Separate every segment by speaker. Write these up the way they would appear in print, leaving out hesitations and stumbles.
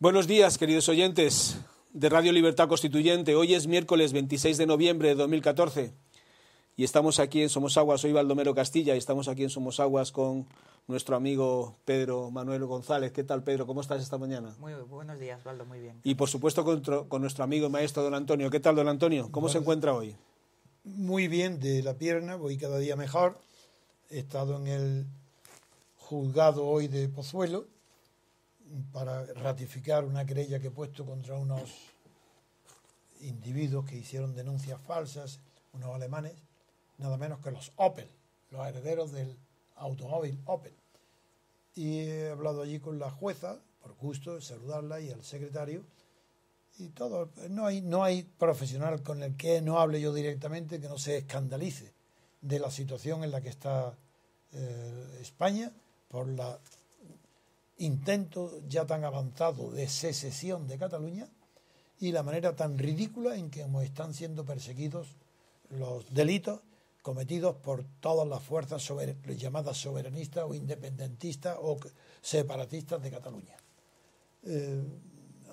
Speaker 1: Buenos días, queridos oyentes de Radio Libertad Constituyente. Hoy es miércoles 26 de noviembre de 2014 y estamos aquí en Somosaguas. Soy Baldomero Castilla y estamos aquí en Somosaguas con nuestro amigo Pedro Manuel González. ¿Qué tal, Pedro? ¿Cómo estás esta mañana?
Speaker 2: Muy buenos días, Baldo, muy bien.
Speaker 1: Y por supuesto con nuestro amigo y maestro don Antonio. ¿Qué tal, don Antonio? ¿Cómo se encuentra hoy?
Speaker 3: Muy bien de la pierna, voy cada día mejor. He estado en el juzgado hoy de Pozuelo para ratificar una querella que he puesto contra unos individuos que hicieron denuncias falsas, unos alemanes, nada menos que los Opel, los herederos del automóvil Opel. Y he hablado allí con la jueza, por gusto, saludarla, y al secretario, y todo. No hay profesional con el que no hable yo directamente que no se escandalice de la situación en la que está España por la intento ya tan avanzado de secesión de Cataluña y la manera tan ridícula en que están siendo perseguidos los delitos cometidos por todas las fuerzas llamadas soberanistas o independentistas o separatistas de Cataluña.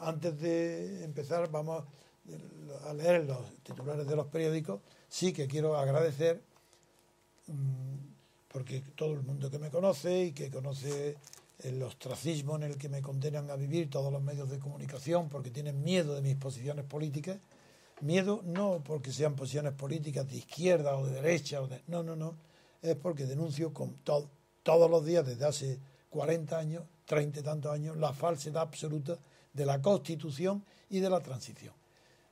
Speaker 3: Antes de empezar, vamos a leer los titulares de los periódicos. Sí que quiero agradecer, porque todo el mundo que me conoce y que conoce el ostracismo en el que me condenan a vivir todos los medios de comunicación, porque tienen miedo de mis posiciones políticas. Miedo no porque sean posiciones políticas de izquierda o de derecha, no, es porque denuncio con todos los días desde hace 40 años, 30 y tantos años, la falsedad absoluta de la Constitución y de la transición.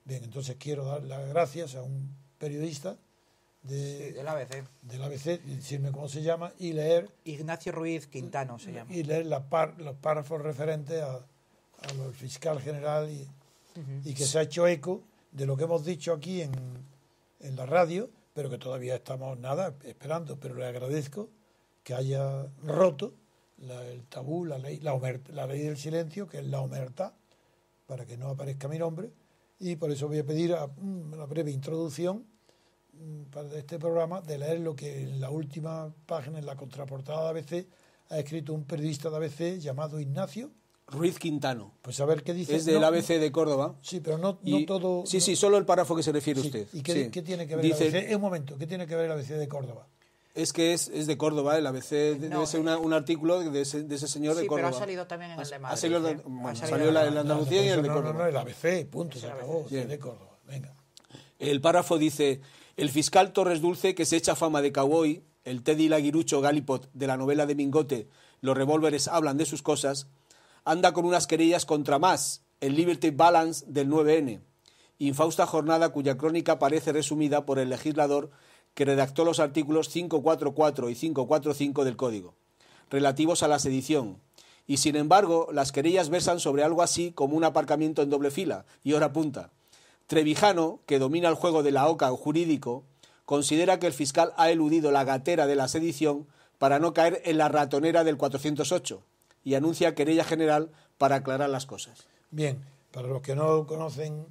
Speaker 3: Bien, entonces quiero dar las gracias a un periodista del ABC, decirme cómo se llama, y leer...
Speaker 2: Ignacio Ruiz Quintano se llama.
Speaker 3: Y leer los párrafos referentes al fiscal general y que se ha hecho eco de lo que hemos dicho aquí en la radio, pero que todavía estamos esperando, pero le agradezco que haya roto el tabú, la ley del silencio, que es la omertá, para que no aparezca mi nombre, y por eso voy a pedir una breve introducción para este programa, de leer lo que en la última página, en la contraportada de ABC, ha escrito un periodista de ABC llamado Ignacio
Speaker 1: Ruiz Quintano.
Speaker 3: Pues a ver qué dice.
Speaker 1: Es del ABC de Córdoba.
Speaker 3: Sí, pero no todo...
Speaker 1: Sí, solo el párrafo que se refiere usted.
Speaker 3: ¿Y qué tiene que ver el ABC? Un momento, ¿qué tiene que ver el ABC de Córdoba?
Speaker 1: Es que es de Córdoba, el ABC debe ser un artículo de ese señor de Córdoba.
Speaker 2: Sí, pero ha salido también en el de Madrid.
Speaker 1: Salió el de Andalucía y el de Córdoba.
Speaker 3: No, el ABC, punto, se acabó, es de Córdoba. Venga.
Speaker 1: El párrafo dice: el fiscal Torres Dulce, que se echa fama de cowboy, el Teddy Laguirucho Gallipot de la novela de Mingote, Los revólveres hablan de sus cosas, anda con unas querellas contra más, el Liberty Balance del 9N, infausta jornada cuya crónica parece resumida por el legislador que redactó los artículos 544 y 545 del Código, relativos a la sedición, y sin embargo las querellas versan sobre algo así como un aparcamiento en doble fila y hora punta. Trevijano, que domina el juego de la oca jurídico, considera que el fiscal ha eludido la gatera de la sedición para no caer en la ratonera del 408 y anuncia querella general para aclarar las cosas.
Speaker 3: Bien, para los que no conocen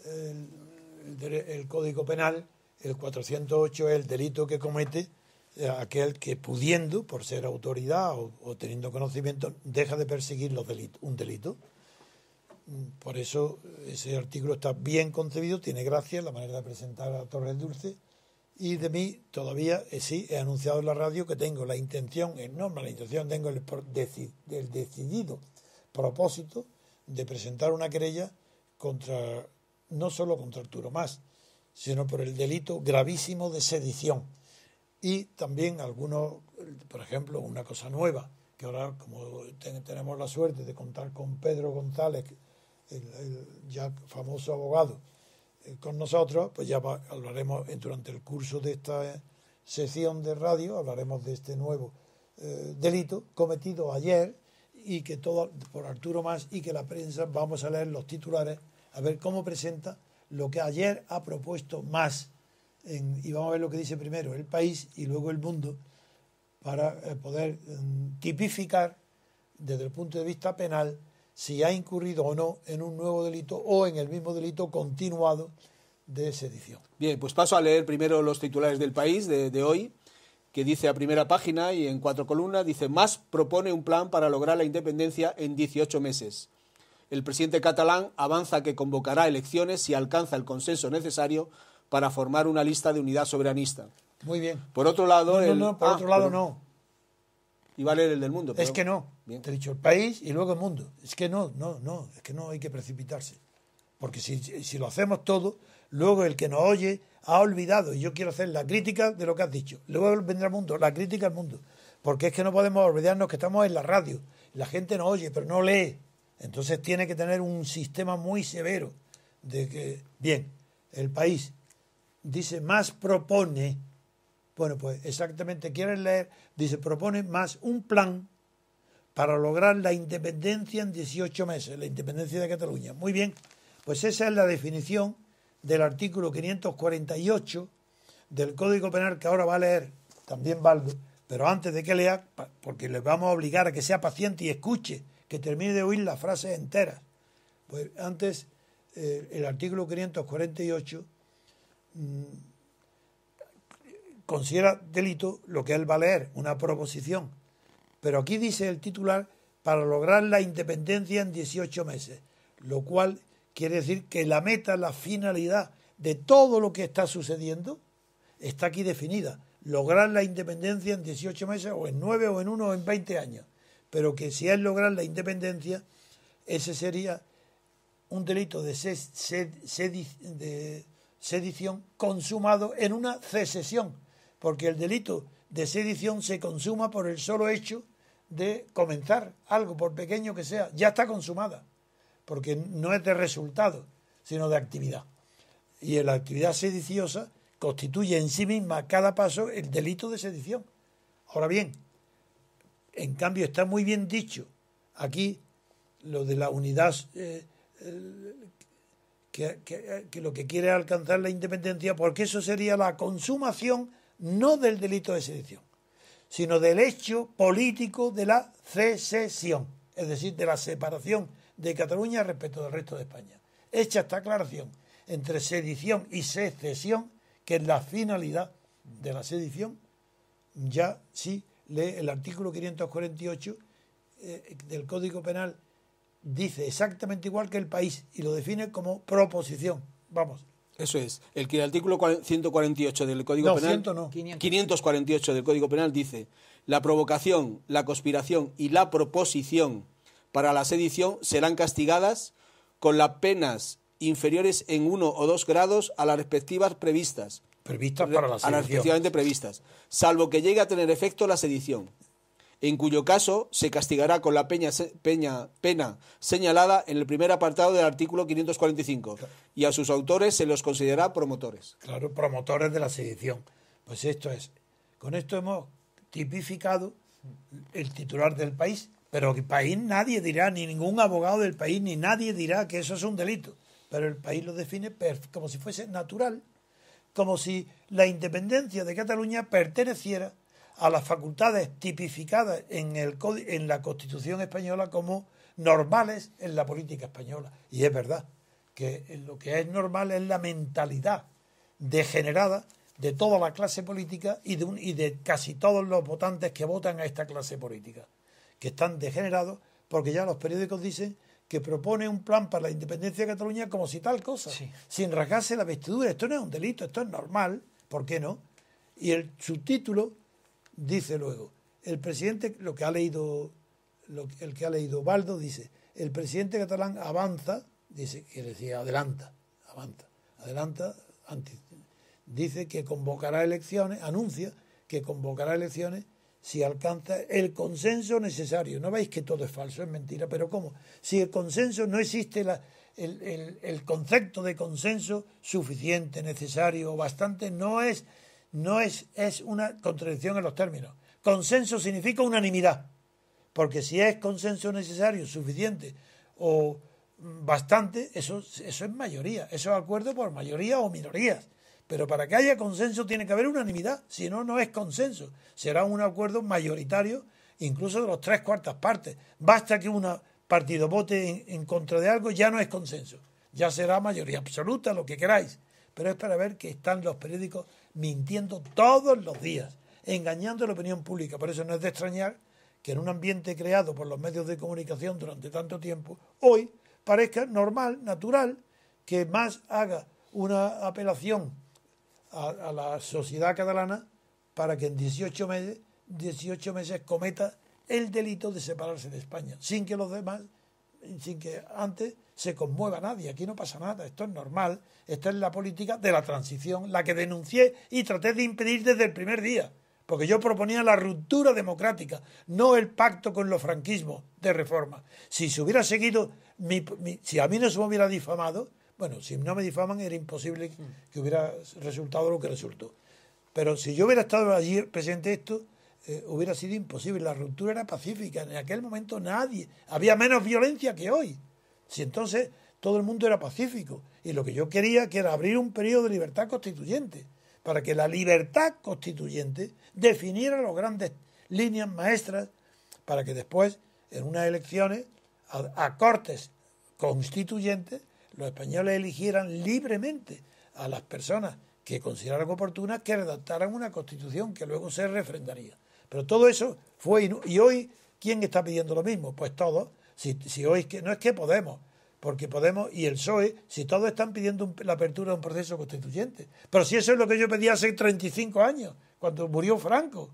Speaker 3: el Código Penal, el 408 es el delito que comete aquel que, pudiendo, por ser autoridad o teniendo conocimiento, deja de perseguir un delito. Por eso ese artículo está bien concebido, tiene gracia la manera de presentar a Torres Dulce, y de mí todavía sí he anunciado en la radio que tengo la intención, tengo el decidido propósito de presentar una querella no solo contra Arturo Mas, sino por el delito gravísimo de sedición. Y también algunos, por ejemplo, una cosa nueva, que ahora como tenemos la suerte de contar con Pedro González, el ya famoso abogado, con nosotros, pues ya hablaremos durante el curso de esta sesión de radio, hablaremos de este nuevo delito cometido ayer y que todo por Arturo Mas, y que la prensa, vamos a leer los titulares, a ver cómo presenta lo que ayer ha propuesto Mas, y vamos a ver lo que dice primero El País y luego El Mundo, para poder tipificar desde el punto de vista penal si ha incurrido o no en un nuevo delito o en el mismo delito continuado de sedición.
Speaker 1: Bien, pues paso a leer primero los titulares del País de hoy, que dice a primera página y en 4 columnas, dice: Mas propone un plan para lograr la independencia en 18 meses. el presidente catalán avanza que convocará elecciones si alcanza el consenso necesario para formar una lista de unidad soberanista.
Speaker 3: Muy bien.
Speaker 1: Por otro lado...
Speaker 3: por otro lado no.
Speaker 1: Iba a leer el del mundo.
Speaker 3: Es que no. Bien. Te he dicho el país y luego el mundo. Es que no. Es que no hay que precipitarse. Porque si lo hacemos todo, luego el que nos oye ha olvidado. Y yo quiero hacer la crítica de lo que has dicho. Luego vendrá el mundo, la crítica al mundo. Porque es que no podemos olvidarnos que estamos en la radio. La gente nos oye, pero no lee. Entonces tiene que tener un sistema muy severo de que, bien, el país dice más propone. Bueno, pues exactamente, ¿quieres leer? Dice, propone más un plan para lograr la independencia en 18 meses, la independencia de Cataluña. Muy bien, pues esa es la definición del artículo 548 del Código Penal que ahora va a leer también Baldo, pero antes de que lea, porque le vamos a obligar a que sea paciente y escuche, que termine de oír las frases enteras. Pues antes, el artículo 548... considera delito lo que él va a leer, una proposición. Pero aquí dice el titular, para lograr la independencia en 18 meses, lo cual quiere decir que la meta, la finalidad de todo lo que está sucediendo está aquí definida. Lograr la independencia en 18 meses, o en 9, o en 1, o en 20 años. Pero que si es lograr la independencia, ese sería un delito de sedición consumado en una secesión. Porque el delito de sedición se consuma por el solo hecho de comenzar algo, por pequeño que sea, ya está consumada, porque no es de resultado, sino de actividad. Y la actividad sediciosa constituye en sí misma a cada paso el delito de sedición. Ahora bien, en cambio está muy bien dicho aquí lo de la unidad, que lo que quiere es alcanzar la independencia, porque eso sería la consumación no del delito de sedición, sino del hecho político de la secesión, es decir, de la separación de Cataluña respecto del resto de España. Hecha esta aclaración entre sedición y secesión, que es la finalidad de la sedición, ya sí lee el artículo 548 del Código Penal, dice exactamente igual que el país y lo define como proposición. Vamos.
Speaker 1: Eso es. El artículo 148 del Código Penal... 548 del Código Penal dice: la provocación, la conspiración y la proposición para la sedición serán castigadas con las penas inferiores en 1 o 2 grados a las respectivas previstas.
Speaker 3: Previstas para la sedición.
Speaker 1: A las respectivamente previstas, salvo que llegue a tener efecto la sedición, en cuyo caso se castigará con la pena señalada en el primer apartado del artículo 545, y a sus autores se los considerará promotores.
Speaker 3: Claro, promotores de la sedición. Pues esto es. Con esto hemos tipificado el titular del país, pero el país nadie dirá, ni ningún abogado del país, ni nadie dirá que eso es un delito. Pero el país lo define como si fuese natural, como si la independencia de Cataluña perteneciera a las facultades tipificadas en la Constitución española como normales en la política española. Y es verdad que lo que es normal es la mentalidad degenerada de toda la clase política y de casi todos los votantes que votan a esta clase política, que están degenerados porque ya los periódicos dicen que propone un plan para la independencia de Cataluña como si tal cosa, sí, sin rasgarse la vestidura. Esto no es un delito, esto es normal, ¿por qué no? Y el subtítulo dice luego, el presidente, el que ha leído Baldo, dice, el presidente catalán avanza, dice, que decía adelanta, dice que convocará elecciones, anuncia que convocará elecciones si alcanza el consenso necesario. No veis que todo es falso, es mentira, pero ¿cómo? Si el consenso no existe, el concepto de consenso suficiente, necesario o bastante es una contradicción en los términos. Consenso significa unanimidad, porque si es consenso necesario, suficiente o bastante, eso es mayoría, eso es acuerdo por mayoría o minorías. Pero para que haya consenso tiene que haber unanimidad, si no, no es consenso. Será un acuerdo mayoritario, incluso de los 3/4 partes. Basta que un partido vote en contra de algo, ya no es consenso. Ya será mayoría absoluta, lo que queráis. Pero es para ver que están los periódicos mintiendo todos los días, engañando a la opinión pública. Por eso no es de extrañar que en un ambiente creado por los medios de comunicación durante tanto tiempo, hoy parezca normal, natural, que más haga una apelación a la sociedad catalana para que en 18 meses cometa el delito de separarse de España, sin que los demás, sin que antes se conmueva nadie. Aquí no pasa nada, esto es normal, esta es la política de la transición, la que denuncié y traté de impedir desde el primer día, porque yo proponía la ruptura democrática, no el pacto con los franquismos de reforma. Si se hubiera seguido, si a mí no se me hubiera difamado, bueno, si no me difaman era imposible que hubiera resultado lo que resultó. Pero si yo hubiera estado allí presente esto, hubiera sido imposible. La ruptura era pacífica. En aquel momento nadie, había menos violencia que hoy. Si entonces todo el mundo era pacífico. Y lo que yo quería que era abrir un periodo de libertad constituyente, para que la libertad constituyente definiera las grandes líneas maestras, para que después, en unas elecciones, a cortes constituyentes, los españoles eligieran libremente a las personas que consideraran oportunas que redactaran una constitución que luego se refrendaría. Pero todo eso fue... Y hoy, ¿quién está pidiendo lo mismo? Pues todos. Si hoy no es que Podemos, porque Podemos y el PSOE, si todos están pidiendo la apertura de un proceso constituyente. Pero si eso es lo que yo pedía hace 35 años, cuando murió Franco.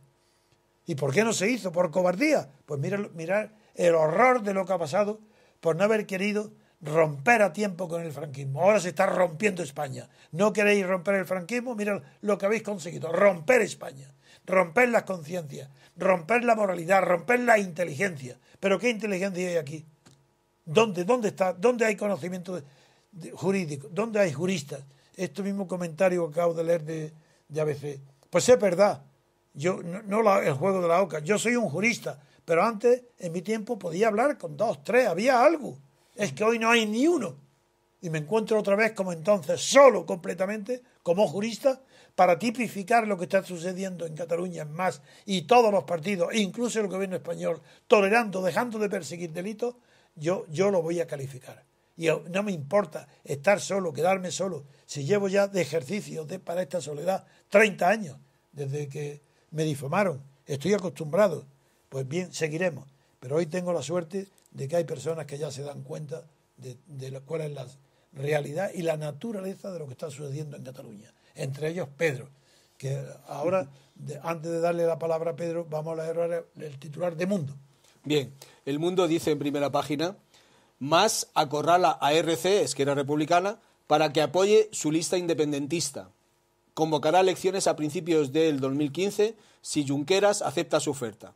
Speaker 3: ¿Y por qué no se hizo? ¿Por cobardía? Pues mirar el horror de lo que ha pasado por no haber querido romper a tiempo con el franquismo. Ahora se está rompiendo España. ¿No queréis romper el franquismo? Mirad lo que habéis conseguido. Romper España. Romper las conciencias. Romper la moralidad. Romper la inteligencia. ¿Pero qué inteligencia hay aquí? ¿Dónde está? ¿Dónde hay conocimiento jurídico? ¿Dónde hay juristas? Este mismo comentario que acabo de leer de ABC. Pues es verdad. Yo no el juego de la oca. Yo soy un jurista. Pero antes, en mi tiempo, podía hablar con 2, 3. Había algo. Es que hoy no hay ni uno. Y me encuentro otra vez como entonces, solo completamente, como jurista, para tipificar lo que está sucediendo en Cataluña en más, y todos los partidos, incluso el gobierno español, tolerando, dejando de perseguir delitos, yo lo voy a calificar. Y no me importa estar solo, quedarme solo. Si llevo ya de ejercicio para esta soledad 30 años, desde que me difamaron, estoy acostumbrado. Pues bien, seguiremos. Pero hoy tengo la suerte de que hay personas que ya se dan cuenta de cuál es la realidad y la naturaleza de lo que está sucediendo en Cataluña. Entre ellos Pedro, que ahora, antes de darle la palabra a Pedro, vamos a leer el titular de Mundo.
Speaker 1: Bien, El Mundo dice en primera página: Mas acorrala a RC, Esquerra Republicana, para que apoye su lista independentista. Convocará elecciones a principios del 2015 si Junqueras acepta su oferta.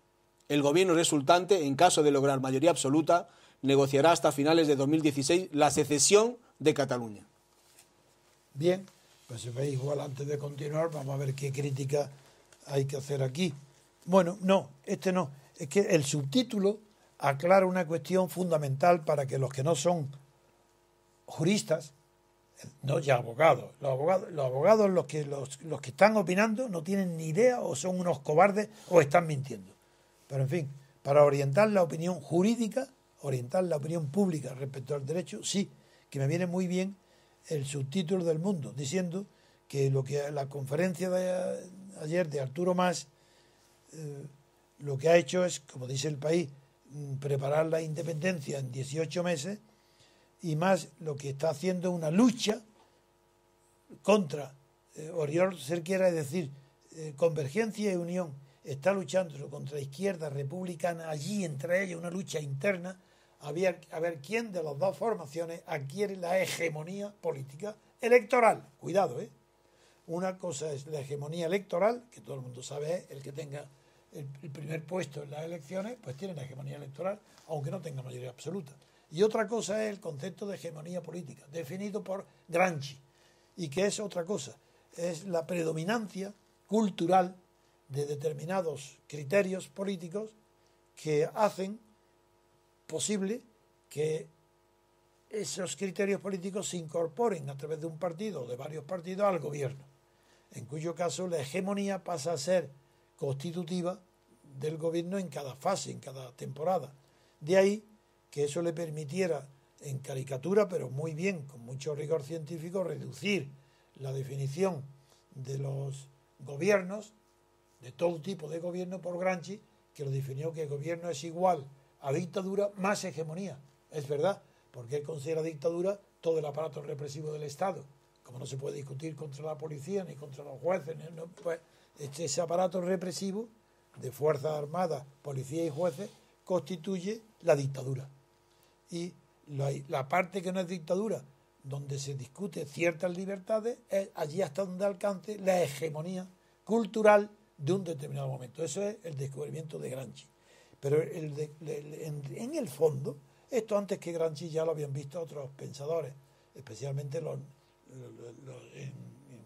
Speaker 1: El gobierno resultante, en caso de lograr mayoría absoluta, negociará hasta finales de 2016 la secesión de Cataluña.
Speaker 3: Bien, pues si veis, igual antes de continuar, vamos a ver qué crítica hay que hacer aquí. Bueno, no. Es que el subtítulo aclara una cuestión fundamental para que los que no son juristas, no ya abogados, los abogados los que están opinando no tienen ni idea, o son unos cobardes o están mintiendo. Pero en fin, para orientar la opinión jurídica, orientar la opinión pública respecto al derecho, sí, que me viene muy bien el subtítulo del Mundo, diciendo que lo que la conferencia de ayer de Arturo Mas lo que ha hecho es, como dice El País, preparar la independencia en 18 meses, y Mas lo que está haciendo es una lucha contra Oriol Cerquera, es decir, Convergencia y Unión está luchando contra la izquierda republicana, allí entre ellos una lucha interna, a ver quién de las dos formaciones adquiere la hegemonía política electoral. Cuidado, Una cosa es la hegemonía electoral, que todo el mundo sabe, es el que tenga el primer puesto en las elecciones, pues tiene la hegemonía electoral, aunque no tenga mayoría absoluta. Y otra cosa es el concepto de hegemonía política, definido por Gramsci, y que es otra cosa, es la predominancia cultural de determinados criterios políticos que hacen posible que esos criterios políticos se incorporen a través de un partido o de varios partidos al gobierno, en cuyo caso la hegemonía pasa a ser constitutiva del gobierno en cada fase, en cada temporada. De ahí que eso le permitiera, en caricatura, pero muy bien, con mucho rigor científico, reducir la definición de los gobiernos, de todo tipo de gobierno, por Gramsci, que lo definió que el gobierno es igual a dictadura más hegemonía. Es verdad, porque él considera dictadura todo el aparato represivo del Estado. Como no se puede discutir contra la policía ni contra los jueces, pues ese aparato represivo de Fuerzas Armadas, policía y jueces constituye la dictadura. Y la parte que no es dictadura, donde se discute ciertas libertades, es allí hasta donde alcance la hegemonía cultural de un determinado momento. Eso es el descubrimiento de Gramsci. Pero en el fondo, esto antes que Gramsci ya lo habían visto otros pensadores, especialmente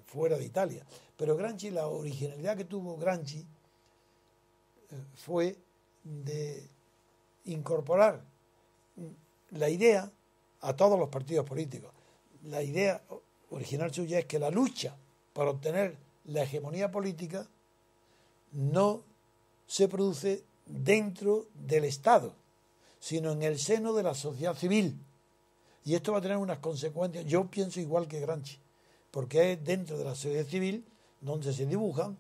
Speaker 3: fuera de Italia. Pero Gramsci, la originalidad que tuvo Gramsci fue de incorporar la idea a todos los partidos políticos. La idea original suya es que la lucha para obtener la hegemonía política no se produce dentro del Estado, sino en el seno de la sociedad civil. Y esto va a tener unas consecuencias. Yo pienso igual que Gramsci, porque es dentro de la sociedad civil donde se dibujan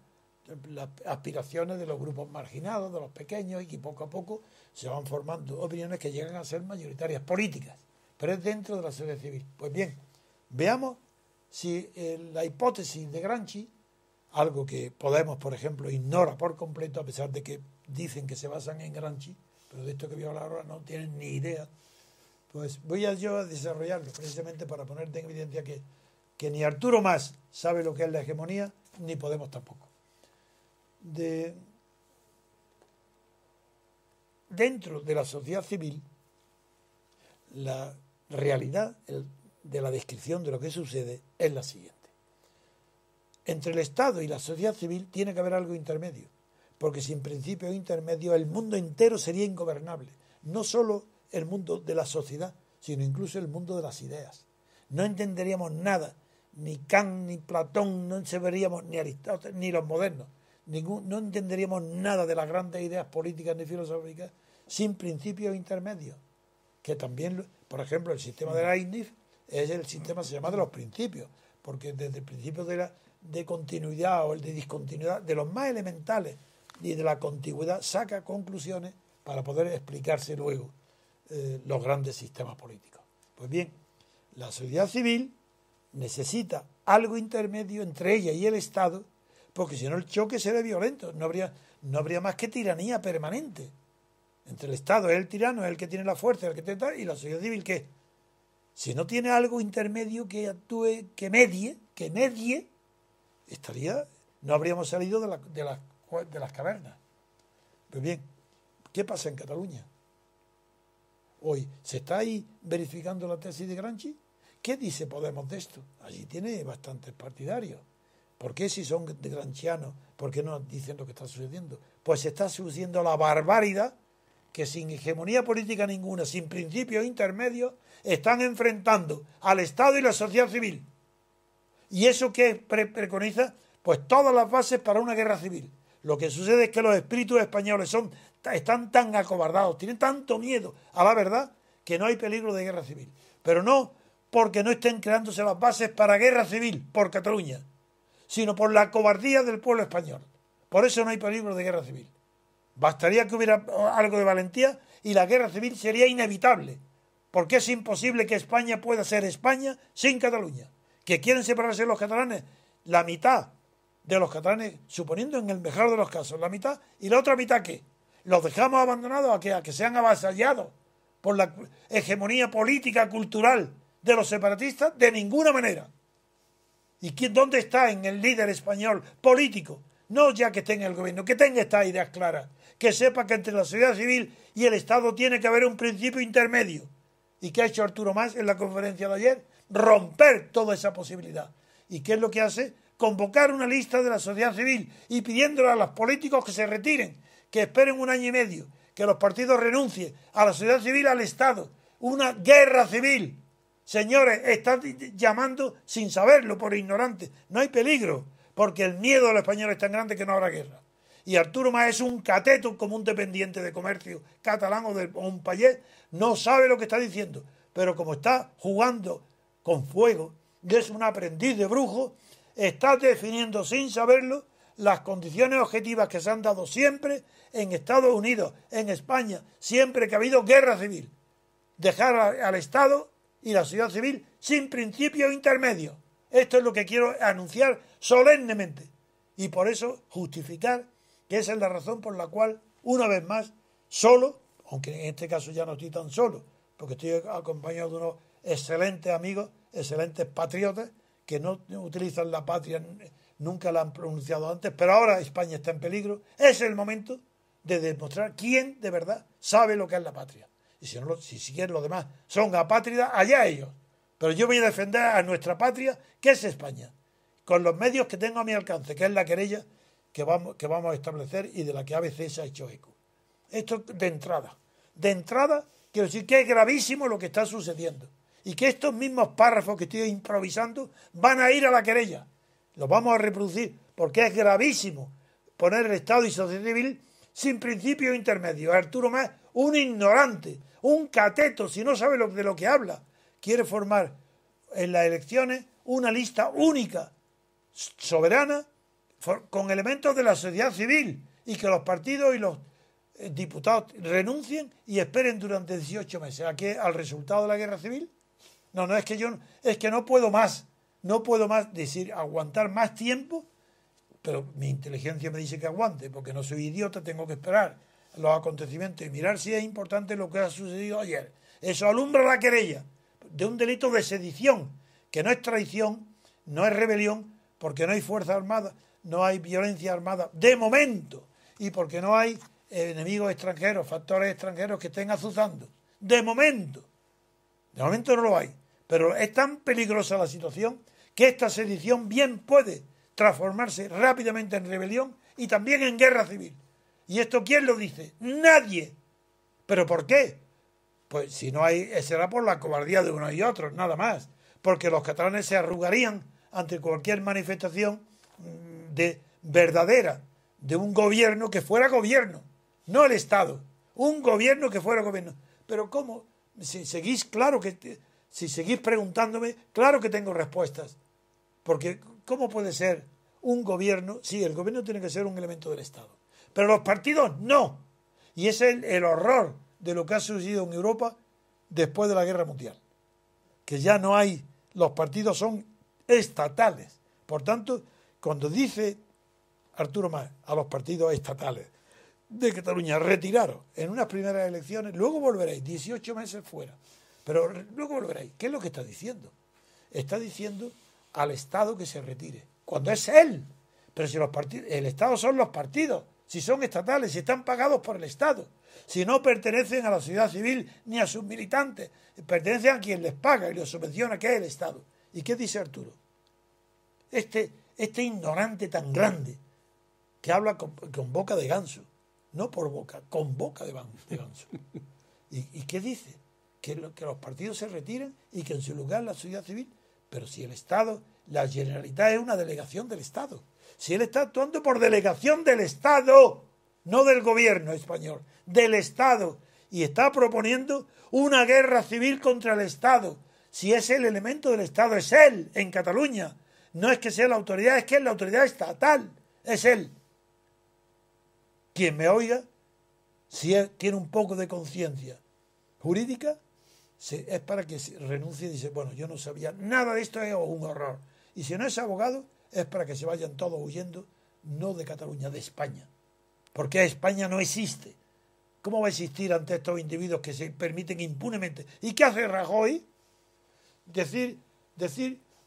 Speaker 3: las aspiraciones de los grupos marginados, de los pequeños, y que poco a poco se van formando opiniones que llegan a ser mayoritarias políticas. Pero es dentro de la sociedad civil. Pues bien, veamos si la hipótesis de Gramsci, algo que Podemos, por ejemplo, ignora por completo, a pesar de que dicen que se basan en Gramsci, pero de esto que voy a hablar ahora no tienen ni idea, pues voy yo a desarrollarlo precisamente para ponerte en evidencia que ni Arturo Mas sabe lo que es la hegemonía, ni Podemos tampoco. Dentro de la sociedad civil, la realidad de la descripción de lo que sucede es la siguiente. Entre el Estado y la sociedad civil tiene que haber algo intermedio, porque sin principios intermedios el mundo entero sería ingobernable. No solo el mundo de la sociedad, sino incluso el mundo de las ideas. No entenderíamos nada, ni Kant, ni Platón, no veríamos ni Aristóteles, ni los modernos. No entenderíamos nada de las grandes ideas políticas ni filosóficas sin principios intermedios. Que también, por ejemplo, el sistema de Leibniz es el sistema, se llama de los principios, porque desde el principio de continuidad o el de discontinuidad, de los más elementales y de la contigüidad, saca conclusiones para poder explicarse luego los grandes sistemas políticos. Pues bien, la sociedad civil necesita algo intermedio entre ella y el Estado, porque si no el choque será violento, no habría más que tiranía permanente. Entre el Estado es el tirano, es el que tiene la fuerza, el que tiene tal, y la sociedad civil ¿qué? Si no tiene algo intermedio que actúe, que medie, no habríamos salido de las cavernas. Pues bien, ¿qué pasa en Cataluña? Hoy, ¿se está ahí verificando la tesis de Gramsci? ¿Qué dice Podemos de esto? Allí tiene bastantes partidarios. ¿Por qué si son de gramscianos? ¿Por qué no dicen lo que está sucediendo? Pues se está sucediendo la barbaridad que sin hegemonía política ninguna, sin principios intermedios, están enfrentando al Estado y la sociedad civil. ¿Y eso qué preconiza? Pues todas las bases para una guerra civil. Lo que sucede es que los espíritus españoles están tan acobardados, tienen tanto miedo a la verdad, que no hay peligro de guerra civil. Pero no porque no estén creándose las bases para guerra civil por Cataluña, sino por la cobardía del pueblo español. Por eso no hay peligro de guerra civil. Bastaría que hubiera algo de valentía y la guerra civil sería inevitable, porque es imposible que España pueda ser España sin Cataluña. ¿Que quieren separarse los catalanes? La mitad de los catalanes, suponiendo en el mejor de los casos, la mitad, y la otra mitad ¿qué? ¿Los dejamos abandonados a que sean avasallados por la hegemonía política, cultural de los separatistas? De ninguna manera. ¿Y dónde está en el líder español político? No ya que esté en el gobierno, que tenga estas ideas claras, que sepa que entre la sociedad civil y el Estado tiene que haber un principio intermedio. ¿Y qué ha hecho Arturo Mas en la conferencia de ayer? Romper toda esa posibilidad. ¿Y qué es lo que hace? Convocar una lista de la sociedad civil y pidiéndole a los políticos que se retiren, que esperen un año y medio, que los partidos renuncien a la sociedad civil, al Estado. Una guerra civil. Señores, están llamando sin saberlo, por ignorantes. No hay peligro, porque el miedo de los españoles es tan grande que no habrá guerra. Y Arturo Mas es un cateto como un dependiente de comercio catalán o un payés, no sabe lo que está diciendo, pero como está jugando con fuego y es un aprendiz de brujo, está definiendo sin saberlo las condiciones objetivas que se han dado siempre en Estados Unidos, en España, siempre que ha habido guerra civil. dejar al Estado y la sociedad civil sin principios intermedios. Esto es lo que quiero anunciar solemnemente. Y por eso justificar que esa es la razón por la cual, una vez más, solo, aunque en este caso ya no estoy tan solo, porque estoy acompañado de unos excelentes amigos, excelentes patriotas, que no utilizan la patria, nunca la han pronunciado antes, pero ahora España está en peligro. Es el momento de demostrar quién de verdad sabe lo que es la patria. Y si quieren los demás son apátridas, allá ellos. Pero yo voy a defender a nuestra patria, que es España, con los medios que tengo a mi alcance, que es la querella que vamos a establecer y de la que ABC se ha hecho eco. Esto de entrada. De entrada, quiero decir que es gravísimo lo que está sucediendo. Y que estos mismos párrafos que estoy improvisando van a ir a la querella. Los vamos a reproducir, porque es gravísimo poner el Estado y sociedad civil sin principio intermedio. Arturo Mas, un ignorante, un cateto, si no sabe de lo que habla, quiere formar en las elecciones una lista única, soberana, con elementos de la sociedad civil, y que los partidos y los diputados renuncien y esperen durante 18 meses al resultado de la guerra civil. No, es que no puedo más, decir, aguantar más tiempo, pero mi inteligencia me dice que aguante, porque no soy idiota, tengo que esperar los acontecimientos y mirar si es importante lo que ha sucedido ayer. Eso alumbra la querella de un delito de sedición, que no es traición, no es rebelión, porque no hay fuerza armada, no hay violencia armada, de momento, y porque no hay enemigos extranjeros, factores extranjeros que estén azuzando. De momento no lo hay, pero es tan peligrosa la situación que esta sedición bien puede transformarse rápidamente en rebelión y también en guerra civil. ¿Y esto quién lo dice? Nadie. ¿Pero por qué? Pues si no hay, será por la cobardía de unos y otros, nada más. Porque los catalanes se arrugarían ante cualquier manifestación verdadera de un gobierno que fuera gobierno, no el Estado, un gobierno que fuera gobierno. Pero ¿cómo? Si seguís preguntándome, claro que tengo respuestas. Porque ¿cómo puede ser un gobierno? Sí, el gobierno tiene que ser un elemento del Estado, pero los partidos no. Y ese es el horror de lo que ha sucedido en Europa después de la Guerra Mundial, que ya no hay, los partidos son estatales. Por tanto, cuando dice Arturo Mas a los partidos estatales de Cataluña, retiraros en unas primeras elecciones, luego volveréis, 18 meses fuera, pero luego volveréis. ¿Qué es lo que está diciendo? Está diciendo al Estado que se retire, cuando es él. Pero si el Estado son los partidos, si son estatales, si están pagados por el Estado, si no pertenecen a la sociedad civil ni a sus militantes, pertenecen a quien les paga y los subvenciona, que es el Estado. ¿Y qué dice Arturo? Este ignorante tan grande, que habla con boca de ganso, no por boca, con boca de ganso. ¿Y qué dice? Que los partidos se retiren y que en su lugar la sociedad civil. Pero si el Estado, la Generalitat es una delegación del Estado. Si él está actuando por delegación del Estado, no del gobierno español, del Estado, y está proponiendo una guerra civil contra el Estado. Si es el elemento del Estado, es él en Cataluña. No es que sea la autoridad, es que es la autoridad estatal. Es él. Quien me oiga, si tiene un poco de conciencia jurídica, es para que renuncie y dice, bueno, yo no sabía nada de esto, es un horror. Y si no es abogado, es para que se vayan todos huyendo, no de Cataluña, de España. Porque España no existe. ¿Cómo va a existir ante estos individuos que se permiten impunemente? ¿Y qué hace Rajoy? Decir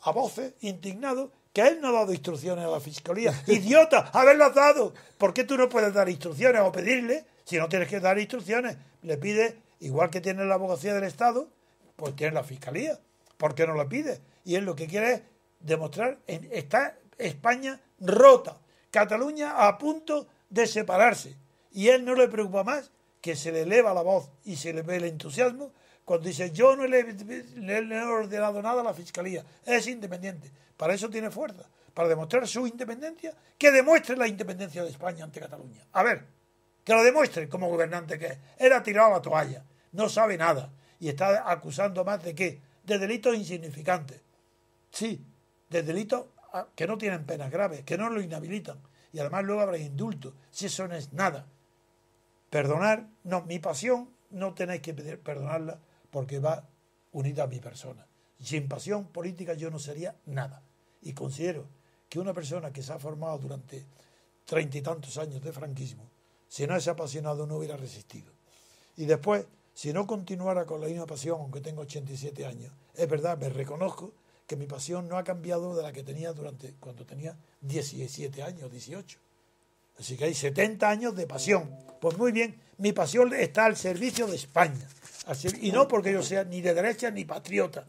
Speaker 3: a voces, indignado, que él no ha dado instrucciones a la Fiscalía. ¡Idiota! ¡Haberlas dado! ¿Por qué tú no puedes dar instrucciones o pedirle? Si no tienes que dar instrucciones, le pides, igual que tiene la abogacía del Estado, pues tiene la Fiscalía. ¿Por qué no la pide? Y él lo que quiere es demostrar, está España rota, Cataluña a punto de separarse. Y él no le preocupa más que se le eleva la voz y se le ve el entusiasmo cuando dice, yo no le he ordenado nada a la Fiscalía, es independiente. Para eso tiene fuerza, para demostrar su independencia, que demuestre la independencia de España ante Cataluña. A ver, que lo demuestre como gobernante que es. Él ha tirado la toalla, no sabe nada, y está acusando más de qué, de delitos insignificantes. Sí, de delitos que no tienen penas graves, que no lo inhabilitan, y además luego habrá indulto, si eso no es nada. Perdonar, no, mi pasión no tenéis que perdonarla, porque va unida a mi persona. Sin pasión política yo no sería nada. Y considero que una persona que se ha formado durante 30 y tantos años de franquismo, si no es apasionado no hubiera resistido. Y después, si no continuara con la misma pasión, aunque tengo 87 años, es verdad, me reconozco que mi pasión no ha cambiado de la que tenía cuando tenía 17 años, 18. Así que hay 70 años de pasión. Pues muy bien, mi pasión está al servicio de España. Y no porque yo sea ni de derecha ni patriota.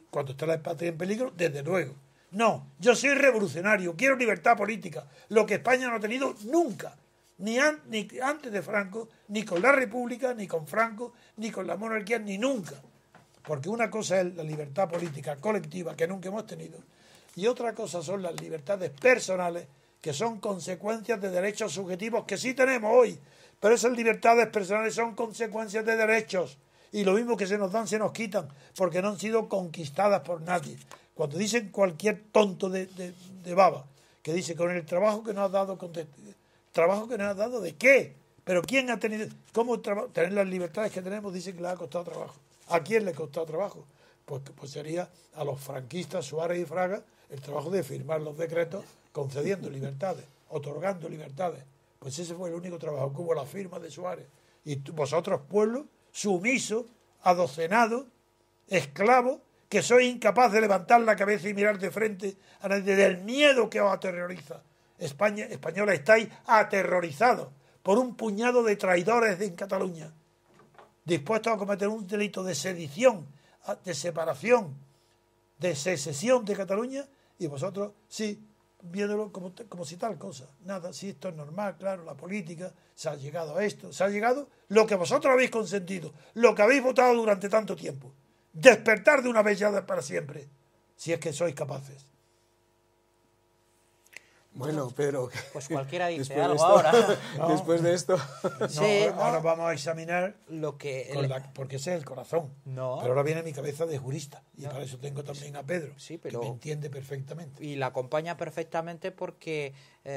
Speaker 3: Cuando está la patria en peligro, desde luego. No, yo soy revolucionario, quiero libertad política, lo que España no ha tenido nunca. Ni antes de Franco, ni con la República, ni con Franco, ni con la monarquía, ni nunca. Porque una cosa es la libertad política colectiva, que nunca hemos tenido, y otra cosa son las libertades personales, que son consecuencias de derechos subjetivos que sí tenemos hoy. Pero esas libertades personales son consecuencias de derechos. Y lo mismo que se nos dan, se nos quitan, porque no han sido conquistadas por nadie. Cuando dicen cualquier tonto de baba, que dice, con el trabajo que nos ha dado, ¿trabajo que nos ha dado de qué? ¿Pero quién ha tenido? ¿Cómo tener las libertades que tenemos? Dice que le ha costado trabajo. ¿A quién le ha costado trabajo? Pues sería a los franquistas Suárez y Fraga el trabajo de firmar los decretos concediendo libertades, otorgando libertades. Pues ese fue el único trabajo que hubo, la firma de Suárez. Y vosotros, pueblo, sumiso, adocenado, esclavo, que sois incapaz de levantar la cabeza y mirar de frente a nadie del miedo que os aterroriza. Española, estáis aterrorizados por un puñado de traidores en Cataluña, dispuestos a cometer un delito de sedición, de separación, de secesión de Cataluña, y vosotros, sí, viéndolo como si tal cosa. Nada, si esto es normal, claro, la política, se ha llegado a esto, se ha llegado lo que vosotros habéis consentido, lo que habéis votado durante tanto tiempo. Despertar de una vez ya para siempre, si es que sois capaces.
Speaker 1: Bueno, Pedro,
Speaker 2: pues cualquiera dice
Speaker 1: después
Speaker 2: algo ahora.
Speaker 3: No,
Speaker 1: después de esto.
Speaker 2: Sí,
Speaker 3: ahora vamos a examinar
Speaker 2: lo que
Speaker 3: porque ese es el corazón.
Speaker 2: No.
Speaker 3: Pero ahora viene mi cabeza de jurista y para eso tengo también a Pedro,
Speaker 2: sí, pero,
Speaker 3: que me entiende perfectamente.
Speaker 2: Y la acompaña perfectamente porque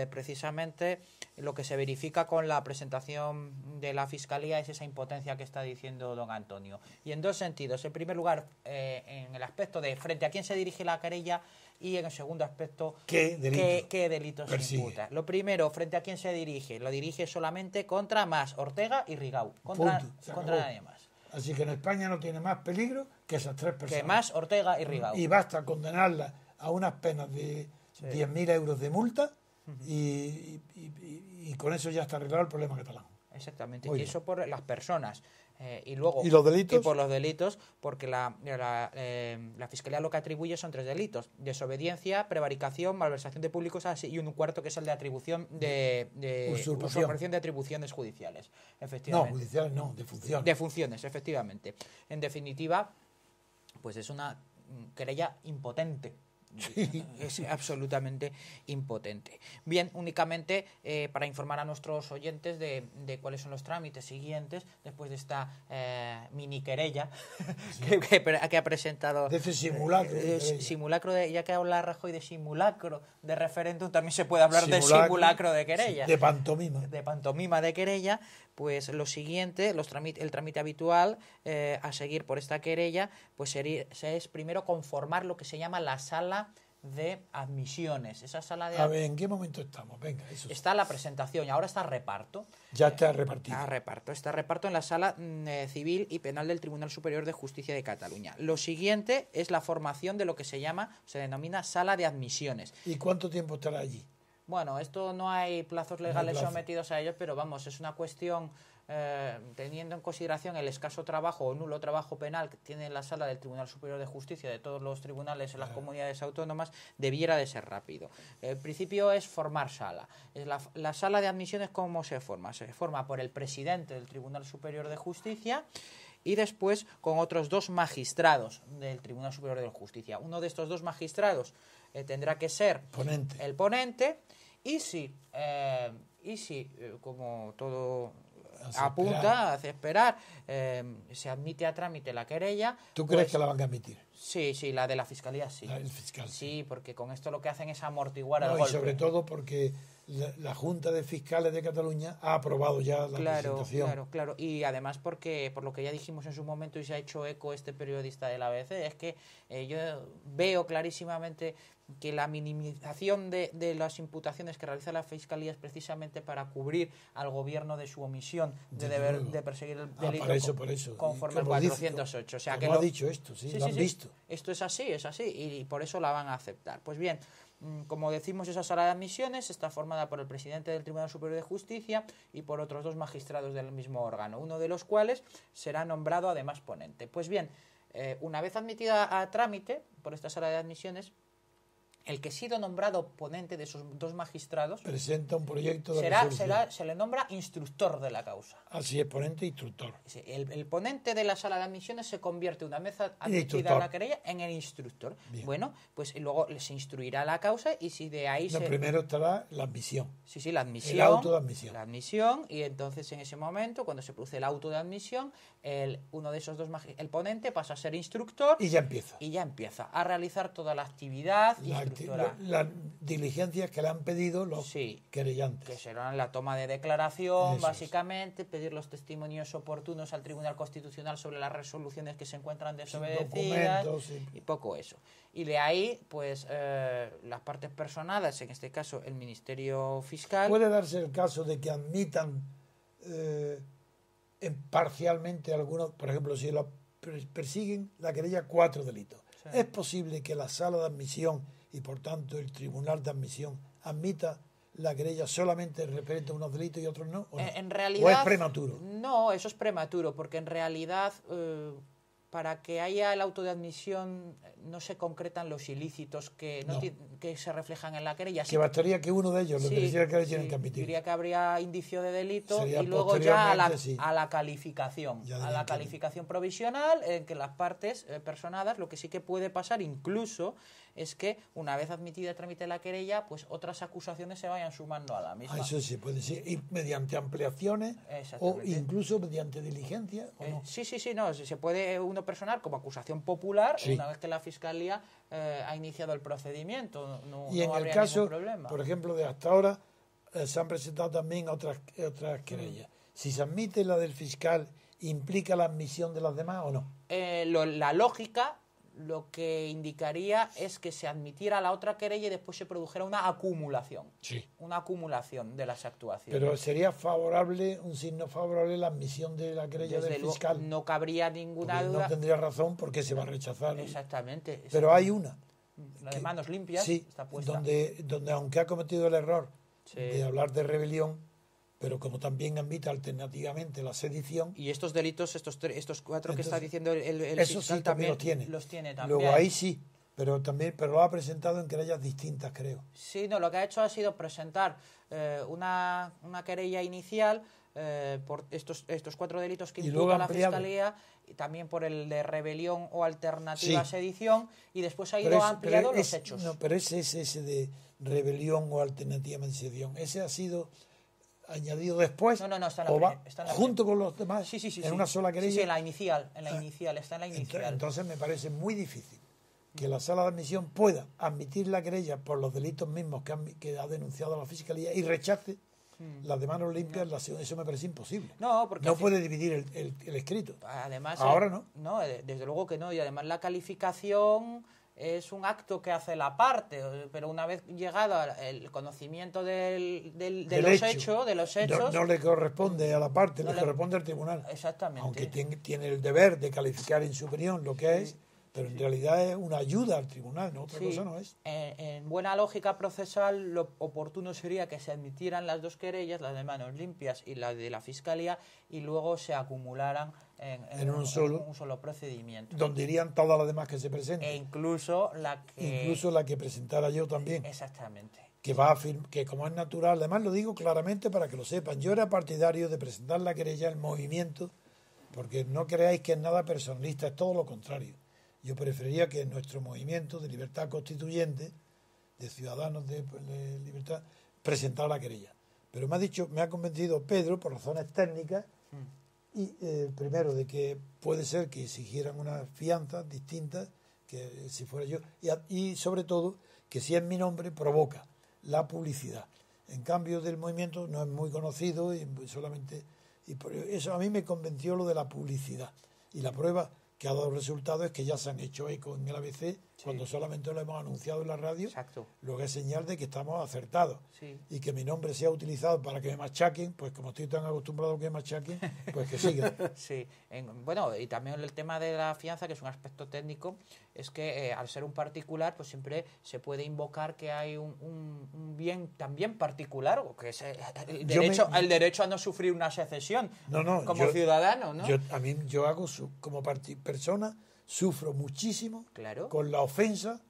Speaker 2: precisamente lo que se verifica con la presentación de la Fiscalía es esa impotencia que está diciendo don Antonio. Y en dos sentidos. En primer lugar, en el aspecto de frente a quién se dirige la querella, y en el segundo aspecto, ¿qué delitos se imputa? Lo primero, frente a quién se dirige. Lo dirige solamente contra Mas, Ortega y Rigau. Contra nadie más.
Speaker 3: Así que en España no tiene más peligro que esas tres personas.
Speaker 2: Que Mas, Ortega y Rigau.
Speaker 3: Y basta condenarlas a unas penas de 10.000 euros de multa y con eso ya está arreglado el problema catalán.
Speaker 2: Exactamente. Y eso por las personas. Y luego,
Speaker 3: ¿y los delitos?
Speaker 2: Y por los delitos, porque la Fiscalía lo que atribuye son 3 delitos: desobediencia, prevaricación, malversación de públicos, y un cuarto que es el de atribución de usurpación de atribuciones judiciales. Efectivamente.
Speaker 3: No, judiciales no, de funciones.
Speaker 2: De funciones, efectivamente. En definitiva, pues es una querella impotente. Sí. Es absolutamente impotente. Bien, únicamente para informar a nuestros oyentes de cuáles son los trámites siguientes después de esta mini querella que ha presentado.
Speaker 3: De ese simulacro.
Speaker 2: Simulacro ya que habla Rajoy de simulacro de referéndum, también se puede hablar de simulacro de querella.
Speaker 3: De pantomima.
Speaker 2: De pantomima de querella. Pues lo siguiente, el trámite habitual a seguir por esta querella, pues es primero conformar lo que se llama la sala de admisiones. Esa sala de
Speaker 3: A ver, ¿en qué momento estamos? Venga, eso
Speaker 2: está la presentación y ahora está reparto.
Speaker 3: Ya está repartido.
Speaker 2: Está reparto en la sala civil y penal del Tribunal Superior de Justicia de Cataluña. Lo siguiente es la formación de lo que se denomina sala de admisiones.
Speaker 3: ¿Y cuánto tiempo estará allí?
Speaker 2: Bueno, esto no hay plazos legales sometidos a ellos, pero vamos, es una cuestión, teniendo en consideración el escaso trabajo o nulo trabajo penal que tiene la sala del Tribunal Superior de Justicia de todos los tribunales en las comunidades autónomas, debiera de ser rápido. El principio es formar sala. La sala de admisiones, ¿cómo se forma? Se forma por el presidente del Tribunal Superior de Justicia y después con otros 2 magistrados del Tribunal Superior de Justicia. Uno de estos 2 magistrados tendrá que ser el ponente. Y si como todo hace esperar, se admite a trámite la querella.
Speaker 3: ¿Tú crees que la van a admitir?
Speaker 2: Sí, la de la Fiscalía sí.
Speaker 3: El fiscal.
Speaker 2: Sí, porque con esto lo que hacen es amortiguar el
Speaker 3: golpe. Y sobre todo porque la Junta de Fiscales de Cataluña ha aprobado ya la presentación.
Speaker 2: Claro. Y además porque, por lo que ya dijimos en su momento y se ha hecho eco este periodista del ABC, es que yo veo clarísimamente que la minimización de las imputaciones que realiza la Fiscalía es precisamente para cubrir al gobierno de su omisión de perseguir el delito
Speaker 3: por eso.
Speaker 2: conforme al 408. O sea,
Speaker 3: que ha dicho esto, lo han visto.
Speaker 2: Esto es así, y por eso la van a aceptar. Pues bien, como decimos, esa sala de admisiones está formada por el presidente del Tribunal Superior de Justicia y por otros 2 magistrados del mismo órgano, uno de los cuales será nombrado además ponente. Pues bien, una vez admitida a trámite por esta sala de admisiones, el que ha sido nombrado ponente de esos 2 magistrados
Speaker 3: presenta un proyecto de resolución.
Speaker 2: Se le nombra instructor de la causa.
Speaker 3: Así es, ponente e instructor.
Speaker 2: El ponente de la sala de admisiones se convierte, una vez admitida la querella, en el instructor.
Speaker 3: Bien.
Speaker 2: Bueno, pues luego se instruirá la causa y si de ahí
Speaker 3: primero estará la admisión.
Speaker 2: Sí, la admisión.
Speaker 3: El auto de admisión.
Speaker 2: La admisión, y entonces en ese momento, cuando se produce el auto de admisión, uno de esos 2 el ponente pasa a ser instructor.
Speaker 3: Y ya empieza.
Speaker 2: A realizar toda la actividad
Speaker 3: las diligencias que le han pedido los querellantes.
Speaker 2: Que serán la toma de declaración, básicamente, pedir los testimonios oportunos al Tribunal Constitucional sobre las resoluciones que se encuentran desobedecidas y poco eso. Y de ahí, pues, las partes personadas, en este caso el Ministerio Fiscal...
Speaker 3: ¿Puede darse el caso de que admitan parcialmente algunos, por ejemplo, si lo persiguen la querella 4 delitos? Sí. ¿Es posible que la sala de admisión y por tanto el tribunal de admisión admita la querella solamente referente a unos delitos y otros no? ¿O no?
Speaker 2: En realidad,
Speaker 3: ¿o es prematuro?
Speaker 2: No, eso es prematuro, porque en realidad para que haya el auto de admisión no se concretan los ilícitos que se reflejan en la querella.
Speaker 3: Que bastaría que uno de ellos lo que dijera que tienen que admitir.
Speaker 2: Diría que habría indicio de delito y luego ya a la calificación. A la calificación provisional, en que las partes personadas, lo que sí que puede pasar incluso es que una vez admitida el trámite de la querella, pues otras acusaciones se vayan sumando a la misma.
Speaker 3: Eso sí puede ser, y mediante ampliaciones o incluso mediante diligencia. ¿O no?
Speaker 2: Sí, no, se puede uno personal como acusación popular una vez que la Fiscalía ha iniciado el procedimiento.
Speaker 3: Y en el caso, por ejemplo, de hasta ahora se han presentado también otras querellas. Si se admite la del fiscal, ¿implica la admisión de las demás o no?
Speaker 2: La lógica lo que indicaría es que se admitiera la otra querella y después se produjera una acumulación.
Speaker 3: Sí.
Speaker 2: Una acumulación de las actuaciones.
Speaker 3: Pero sería favorable, un signo favorable, la admisión de la querella del fiscal.
Speaker 2: No cabría ninguna duda.
Speaker 3: No tendría razón porque se va a rechazar.
Speaker 2: Exactamente.
Speaker 3: Pero hay una.
Speaker 2: La de manos limpias está puesta.
Speaker 3: Donde aunque ha cometido el error de hablar de rebelión, pero como también admite alternativamente la sedición.
Speaker 2: Y estos delitos, estos 4 que
Speaker 3: entonces,
Speaker 2: está diciendo el
Speaker 3: eso
Speaker 2: fiscal
Speaker 3: sí también los
Speaker 2: tiene también.
Speaker 3: Luego ahí sí, pero lo ha presentado en querellas distintas, creo.
Speaker 2: Sí, no, lo que ha hecho ha sido presentar una querella inicial por estos 4 delitos que imputa la Fiscalía, y también por el de rebelión o alternativa a sedición, y después ha ido ampliando los hechos.
Speaker 3: No, pero ese de rebelión o alternativa a sedición, ese ha sido añadido después.
Speaker 2: No, está en la
Speaker 3: junto con los demás en una sola querella.
Speaker 2: Sí, en la inicial, está en la inicial.
Speaker 3: Entonces me parece muy difícil que la sala de admisión pueda admitir la querella por los delitos mismos que ha denunciado la Fiscalía y rechace las de manos limpias. Eso me parece imposible.
Speaker 2: No, porque
Speaker 3: no puede dividir el escrito.
Speaker 2: Además,
Speaker 3: ahora no.
Speaker 2: No, desde luego que no. Y además la calificación es un acto que hace la parte, pero una vez llegado el conocimiento de los hechos...
Speaker 3: No le corresponde a la parte, le corresponde al tribunal.
Speaker 2: Exactamente.
Speaker 3: Aunque tiene el deber de calificar en su opinión lo que es, pero en realidad es una ayuda al tribunal, ¿no? Otra cosa no es.
Speaker 2: En buena lógica procesal, lo oportuno sería que se admitieran las 2 querellas, la de manos limpias y la de la Fiscalía, y luego se acumularan en un solo procedimiento.
Speaker 3: Donde irían todas las demás que se presenten.
Speaker 2: E incluso la
Speaker 3: que presentara yo también.
Speaker 2: Exactamente.
Speaker 3: Que como es natural, además lo digo claramente para que lo sepan, yo era partidario de presentar la querella al movimiento, porque no creáis que es nada personalista, es todo lo contrario. Yo preferiría que nuestro movimiento de libertad constituyente, de ciudadanos de libertad, presentara la querella. Pero me ha convencido Pedro, por razones técnicas, y primero de que puede ser que exigieran unas fianzas distintas que si fuera yo, y sobre todo que si es mi nombre provoca la publicidad. En cambio del movimiento no es muy conocido y solamente... Y por eso a mí me convenció lo de la publicidad. Y la prueba que ha dado resultado es que ya se han hecho eco en el ABC, cuando solamente lo hemos anunciado en la radio.
Speaker 2: Exacto.
Speaker 3: Luego es señal de que estamos acertados.
Speaker 2: Sí.
Speaker 3: Y que mi nombre sea utilizado para que me machaquen, pues como estoy tan acostumbrado a que me machaquen, pues que siga.
Speaker 2: Sí. Bueno, y también el tema de la fianza, que es un aspecto técnico, es que al ser un particular, pues siempre se puede invocar que hay un bien también particular, o que es el derecho a no sufrir una secesión como ciudadano, ¿no?
Speaker 3: Yo hago como persona, sufro muchísimo con la ofensa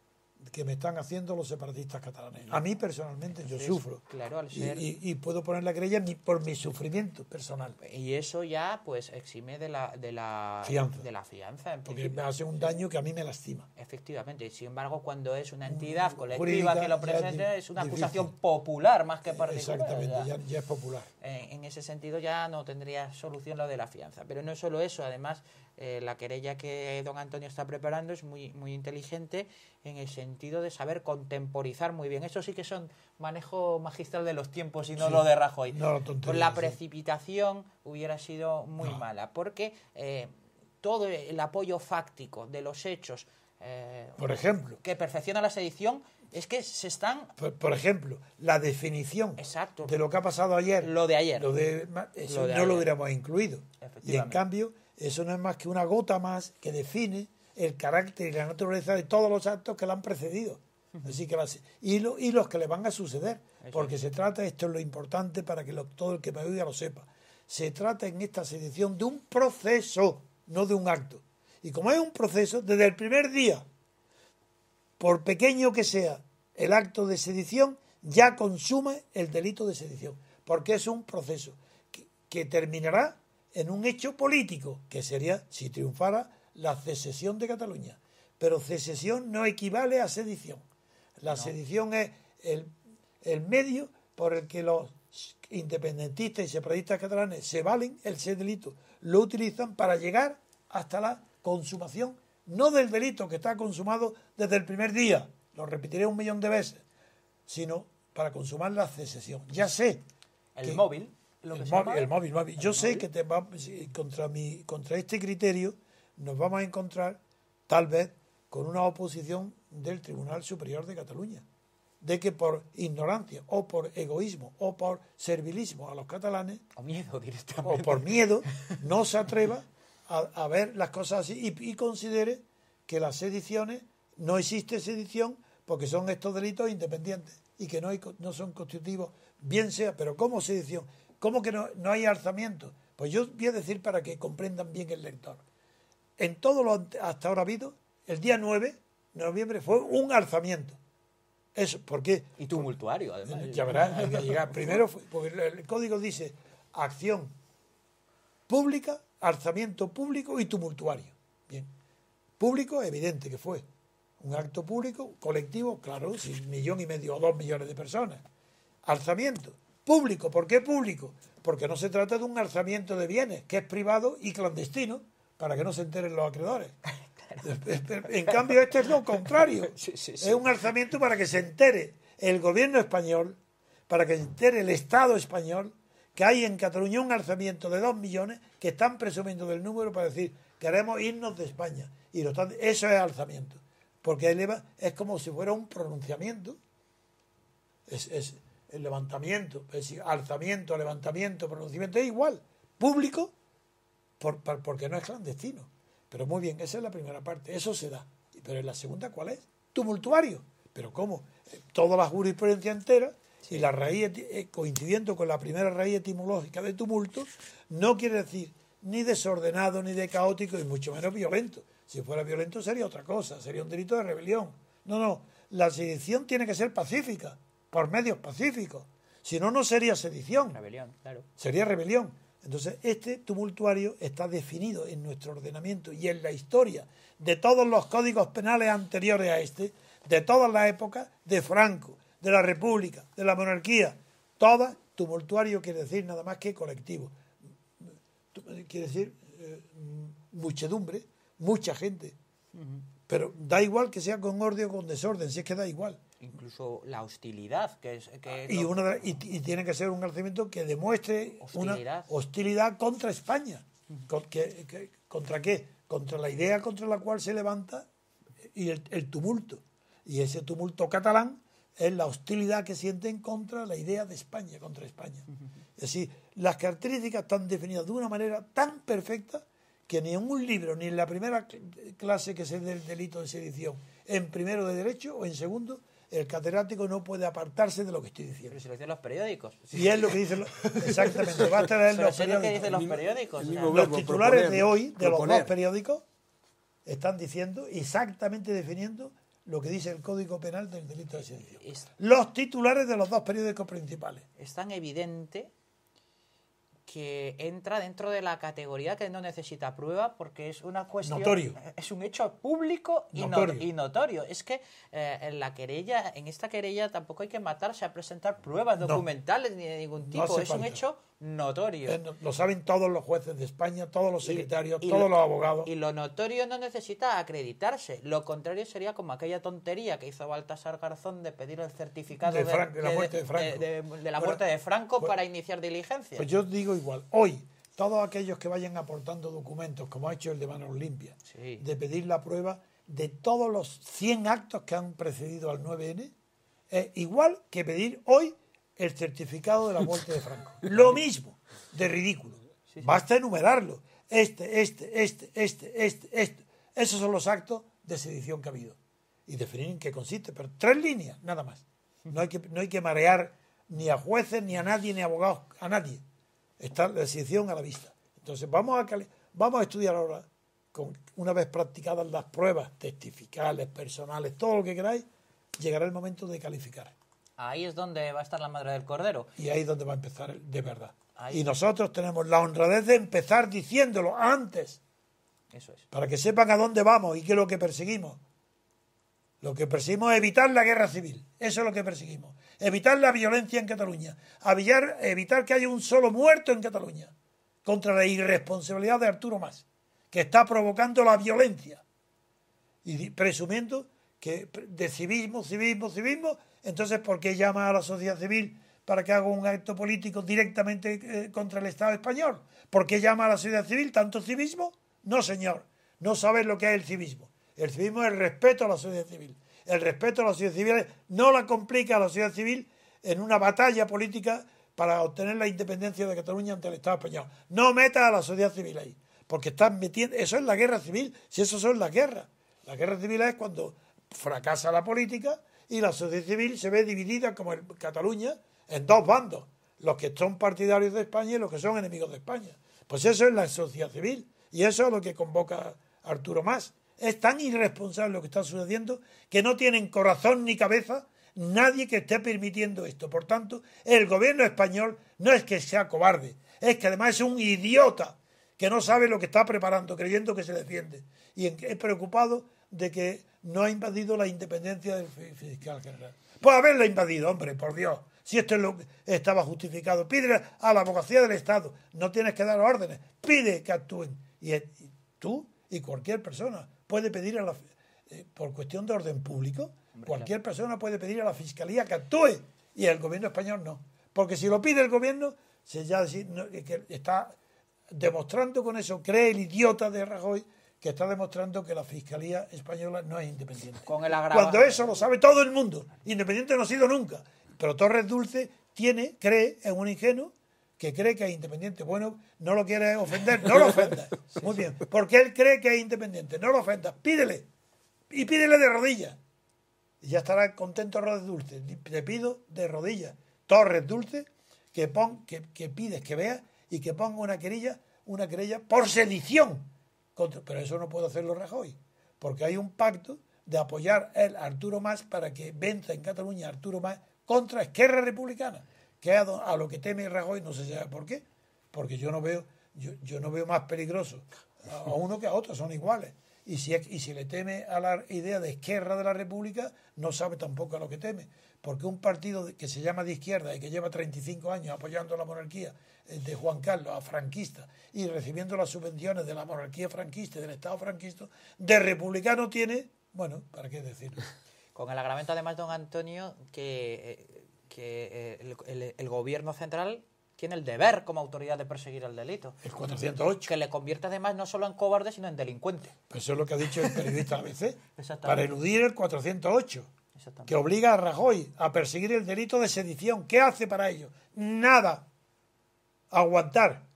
Speaker 3: que me están haciendo los separatistas catalanes. A mí personalmente yo sufro.
Speaker 2: Claro, al ser...
Speaker 3: y puedo poner la querella por mi sufrimiento personal.
Speaker 2: Y eso ya pues exime de la fianza.
Speaker 3: Porque me hace un daño que a mí me lastima.
Speaker 2: Efectivamente. Sin embargo, cuando es una entidad colectiva que lo presente, es una acusación popular más que particular.
Speaker 3: Exactamente, ya es popular.
Speaker 2: En ese sentido ya no tendría solución lo de la fianza. Pero no es solo eso, además la querella que don Antonio está preparando es muy, muy inteligente en el sentido de saber contemporizar muy bien. Eso sí que son manejo magistral de los tiempos y no lo de Rajoy. Pues la precipitación hubiera sido muy mala, porque todo el apoyo fáctico de los hechos
Speaker 3: por ejemplo,
Speaker 2: que perfecciona la sedición es que se están...
Speaker 3: Por ejemplo, la definición de lo que ha pasado ayer.
Speaker 2: Lo de ayer.
Speaker 3: Eso no lo hubiéramos incluido. Y en cambio, eso no es más que una gota más que define el carácter y la naturaleza de todos los actos que la han precedido. Así que y los que le van a suceder. Porque se trata, esto es lo importante para que todo el que me oiga lo sepa, se trata en esta sedición de un proceso, no de un acto. Y como es un proceso, desde el primer día, por pequeño que sea el acto de sedición, ya consume el delito de sedición, porque es un proceso que terminará en un hecho político, que sería, si triunfara, la secesión de Cataluña. Pero secesión no equivale a sedición. La sedición es el medio por el que los independentistas y separatistas catalanes se valen ese delito, lo utilizan para llegar hasta la consumación, no del delito que está consumado desde el primer día, lo repetiré 1.000.000 de veces, sino para consumar la secesión. Ya sé
Speaker 2: el móvil.
Speaker 3: El móvil. Yo sé que contra este criterio nos vamos a encontrar tal vez con una oposición del Tribunal Superior de Cataluña, de que por ignorancia o por egoísmo o por servilismo a los catalanes
Speaker 2: o miedo directamente,
Speaker 3: o por miedo no se atreva a ver las cosas así y considere que las sediciones no existe sedición porque son estos delitos independientes y que no son constitutivos, bien sea, pero ¿cómo sedición? ¿Cómo que no hay alzamiento? Pues yo voy a decir para que comprendan bien el lector. En todo lo hasta ahora habido, el día 9 de noviembre fue un alzamiento. Eso, ¿por qué?
Speaker 2: Y tumultuario, además.
Speaker 3: Ya verás, hay que llegar. Primero, porque el código dice acción pública, alzamiento público y tumultuario. Bien. Público, evidente que fue. Un acto público, colectivo, claro, 1,5 millones o 2 millones de personas. Alzamiento. Público, ¿por qué público? Porque no se trata de un alzamiento de bienes, que es privado y clandestino, para que no se enteren los acreedores. En cambio, este es lo contrario.
Speaker 2: Sí.
Speaker 3: Es un alzamiento para que se entere el gobierno español, para que se entere el Estado español, que hay en Cataluña un alzamiento de 2 millones que están presumiendo del número para decir queremos irnos de España. Y eso es alzamiento. Porque es como si fuera un pronunciamiento. Es el levantamiento, es decir, alzamiento, levantamiento, pronunciamiento, es igual. Público, porque no es clandestino. Pero muy bien, esa es la primera parte, eso se da. Pero en la segunda, ¿cuál es? Tumultuario. ¿Pero cómo? Toda la jurisprudencia entera y la raíz, coincidiendo con la primera raíz etimológica de tumulto, no quiere decir ni desordenado, ni de caótico, y mucho menos violento. Si fuera violento sería otra cosa, sería un delito de rebelión. No, la sedición tiene que ser pacífica, por medios pacíficos. Si no, no sería sedición.
Speaker 2: Rebelión, claro.
Speaker 3: Sería rebelión. Entonces, este tumultuario está definido en nuestro ordenamiento y en la historia de todos los códigos penales anteriores a este, de todas las épocas, de Franco, de la República, de la monarquía. Todas, tumultuario quiere decir nada más que colectivo. Quiere decir muchedumbre, mucha gente. Pero da igual que sea con orden o con desorden, si es que da igual.
Speaker 2: incluso la hostilidad,
Speaker 3: y tiene que ser un alzamiento que demuestre una hostilidad contra España. ¿Contra qué? Contra la idea contra la cual se levanta y el tumulto. Y ese tumulto catalán es la hostilidad que sienten contra la idea de España, contra España. Es decir, las características están definidas de una manera tan perfecta que ni en un libro, ni en la primera clase que se del delito de sedición, en primero de Derecho o en segundo, el catedrático no puede apartarse de lo que estoy diciendo.
Speaker 2: Pero se lo dicen los periódicos.
Speaker 3: Y es lo que dicen exactamente. Basta leer los periódicos.
Speaker 2: Lo que dicen los periódicos.
Speaker 3: Los titulares de hoy, de los dos periódicos, están diciendo, exactamente definiendo lo que dice el Código Penal del delito de sedición. Los titulares de los dos periódicos principales.
Speaker 2: Es tan evidente que entra dentro de la categoría que no necesita prueba porque es una cuestión...
Speaker 3: Notorio.
Speaker 2: Es un hecho público y notorio. Es que en esta querella tampoco hay que matarse a presentar pruebas documentales ni de ningún tipo. Es un hecho notorio.
Speaker 3: Lo saben todos los jueces de España, todos los secretarios, todos los abogados.
Speaker 2: Y lo notorio no necesita acreditarse. Lo contrario sería como aquella tontería que hizo Baltasar Garzón de pedir el certificado
Speaker 3: de la muerte de Franco,
Speaker 2: de la muerte de Franco para iniciar diligencias.
Speaker 3: Pues yo digo igual. Hoy, todos aquellos que vayan aportando documentos, como ha hecho el de Manos Limpias, de pedir la prueba de todos los 100 actos que han precedido al 9N, es igual que pedir hoy el certificado de la muerte de Franco. Lo mismo, de ridículo. Basta enumerarlo. Esos son los actos de sedición que ha habido. Y definir en qué consiste. Pero 3 líneas, nada más. No hay que marear ni a jueces, ni a nadie, ni a abogados, a nadie. Está la sedición a la vista. Entonces vamos a estudiar ahora, una vez practicadas las pruebas testificales, personales, todo lo que queráis, llegará el momento de calificar.
Speaker 2: Ahí es donde va a estar la madre del cordero.
Speaker 3: Y ahí es donde va a empezar de verdad. Y nosotros tenemos la honradez de empezar diciéndolo antes.
Speaker 2: Eso es.
Speaker 3: Para que sepan a dónde vamos y qué es lo que perseguimos. Lo que perseguimos es evitar la guerra civil. Eso es lo que perseguimos. Evitar la violencia en Cataluña. Evitar que haya un solo muerto en Cataluña. Contra la irresponsabilidad de Arturo Mas, que está provocando la violencia. Y presumiendo que de civismo, entonces ¿por qué llama a la sociedad civil para que haga un acto político directamente contra el Estado español? ¿Por qué llama a la sociedad civil tanto civismo? No, señor, no sabes lo que es el civismo. El civismo es el respeto a la sociedad civil. El respeto a la sociedad civil no la complica a la sociedad civil en una batalla política para obtener la independencia de Cataluña ante el Estado español. No metas a la sociedad civil ahí, porque estás metiendo... Eso es la guerra civil, si eso son las guerras. La guerra civil es cuando fracasa la política y la sociedad civil se ve dividida, como en Cataluña, en 2 bandos. Los que son partidarios de España y los que son enemigos de España. Pues eso es la sociedad civil. Y eso es lo que convoca Arturo Mas. Es tan irresponsable lo que está sucediendo que no tienen corazón ni cabeza nadie que esté permitiendo esto. Por tanto, el gobierno español no es que sea cobarde, es que además es un idiota que no sabe lo que está preparando, creyendo que se defiende. Y es preocupado de que no ha invadido la independencia del fiscal general. Pues haberla invadido, hombre, por Dios. Si esto es lo que estaba justificado. Pídele a la abogacía del Estado. No tienes que dar órdenes. Pide que actúen. Y tú y cualquier persona puede pedir por cuestión de orden público, cualquier persona puede pedir a la Fiscalía que actúe. Y el gobierno español no. Porque si lo pide el gobierno, que está demostrando con eso, cree el idiota de Rajoy, que está demostrando que la Fiscalía española no es independiente. Cuando eso lo sabe todo el mundo. Independiente no ha sido nunca. Pero Torres Dulce cree en un ingenuo que cree que es independiente. Bueno, no lo quiere ofender, no lo ofendas. Muy bien, porque él cree que es independiente. No lo ofendas, pídele. Y pídele de rodillas. Y ya estará contento Torres Dulce. Te pido de rodillas, Torres Dulce, que pides que veas y que ponga una querella por sedición. Pero eso no puede hacerlo Rajoy, porque hay un pacto de apoyar a Arturo Mas para que venza en Cataluña Arturo Mas contra Esquerra Republicana, que es a lo que teme Rajoy, no se sabe por qué, porque yo no veo más peligroso a uno que a otro, son iguales. Y si le teme a la idea de Esquerra de la República, no sabe tampoco a lo que teme, porque un partido que se llama de izquierda y que lleva 35 años apoyando la monarquía de Juan Carlos, a franquista, y recibiendo las subvenciones de la monarquía franquista y del Estado franquista, de republicano tiene, bueno, ¿para qué decirlo?
Speaker 2: Con el agravante, además, don Antonio, que el gobierno central tiene el deber como autoridad de perseguir el delito.
Speaker 3: El 408.
Speaker 2: Que le convierte, además, no solo en cobarde, sino en delincuente.
Speaker 3: Pues eso es lo que ha dicho el periodista ABC.
Speaker 2: Exactamente.
Speaker 3: Para eludir el 408. Que obliga a Rajoy a perseguir el delito de sedición. ¿Qué hace para ello? Nada. Aguantar.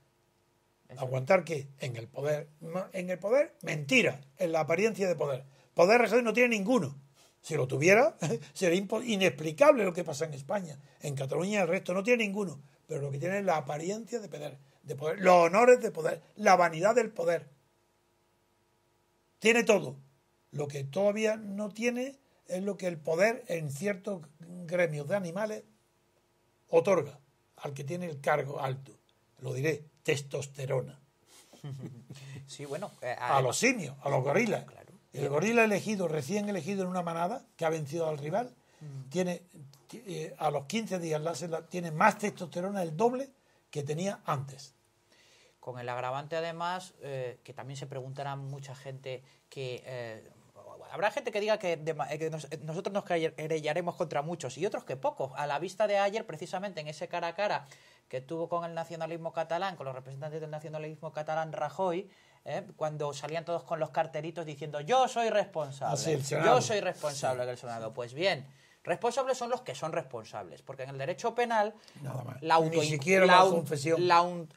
Speaker 3: ¿Aguantar qué? En el poder. En el poder, mentira. En la apariencia de poder. Poder Rajoy no tiene ninguno. Si lo tuviera, sería inexplicable lo que pasa en España. En Cataluña el resto no tiene ninguno. Pero lo que tiene es la apariencia de poder, los honores de poder, la vanidad del poder. Tiene todo. Lo que todavía no tiene es lo que el poder en ciertos gremios de animales otorga al que tiene el cargo alto. Lo diré, testosterona.
Speaker 2: Sí, bueno.
Speaker 3: A los simios, a los gorilas. Claro. El gorila elegido, recién elegido en una manada, que ha vencido al rival, tiene a los 15 días tiene más testosterona, el doble que tenía antes.
Speaker 2: Con el agravante, además, que también se preguntará mucha gente que... habrá gente que diga que nosotros nos querellaremos contra muchos y otros que pocos. A la vista de ayer, precisamente en ese cara a cara que tuvo con el nacionalismo catalán, con los representantes del nacionalismo catalán, Rajoy, cuando salían todos con los carteritos diciendo yo soy responsable, yo soy responsable del Senado. Pues bien, responsables son los que son responsables, porque en el derecho penal la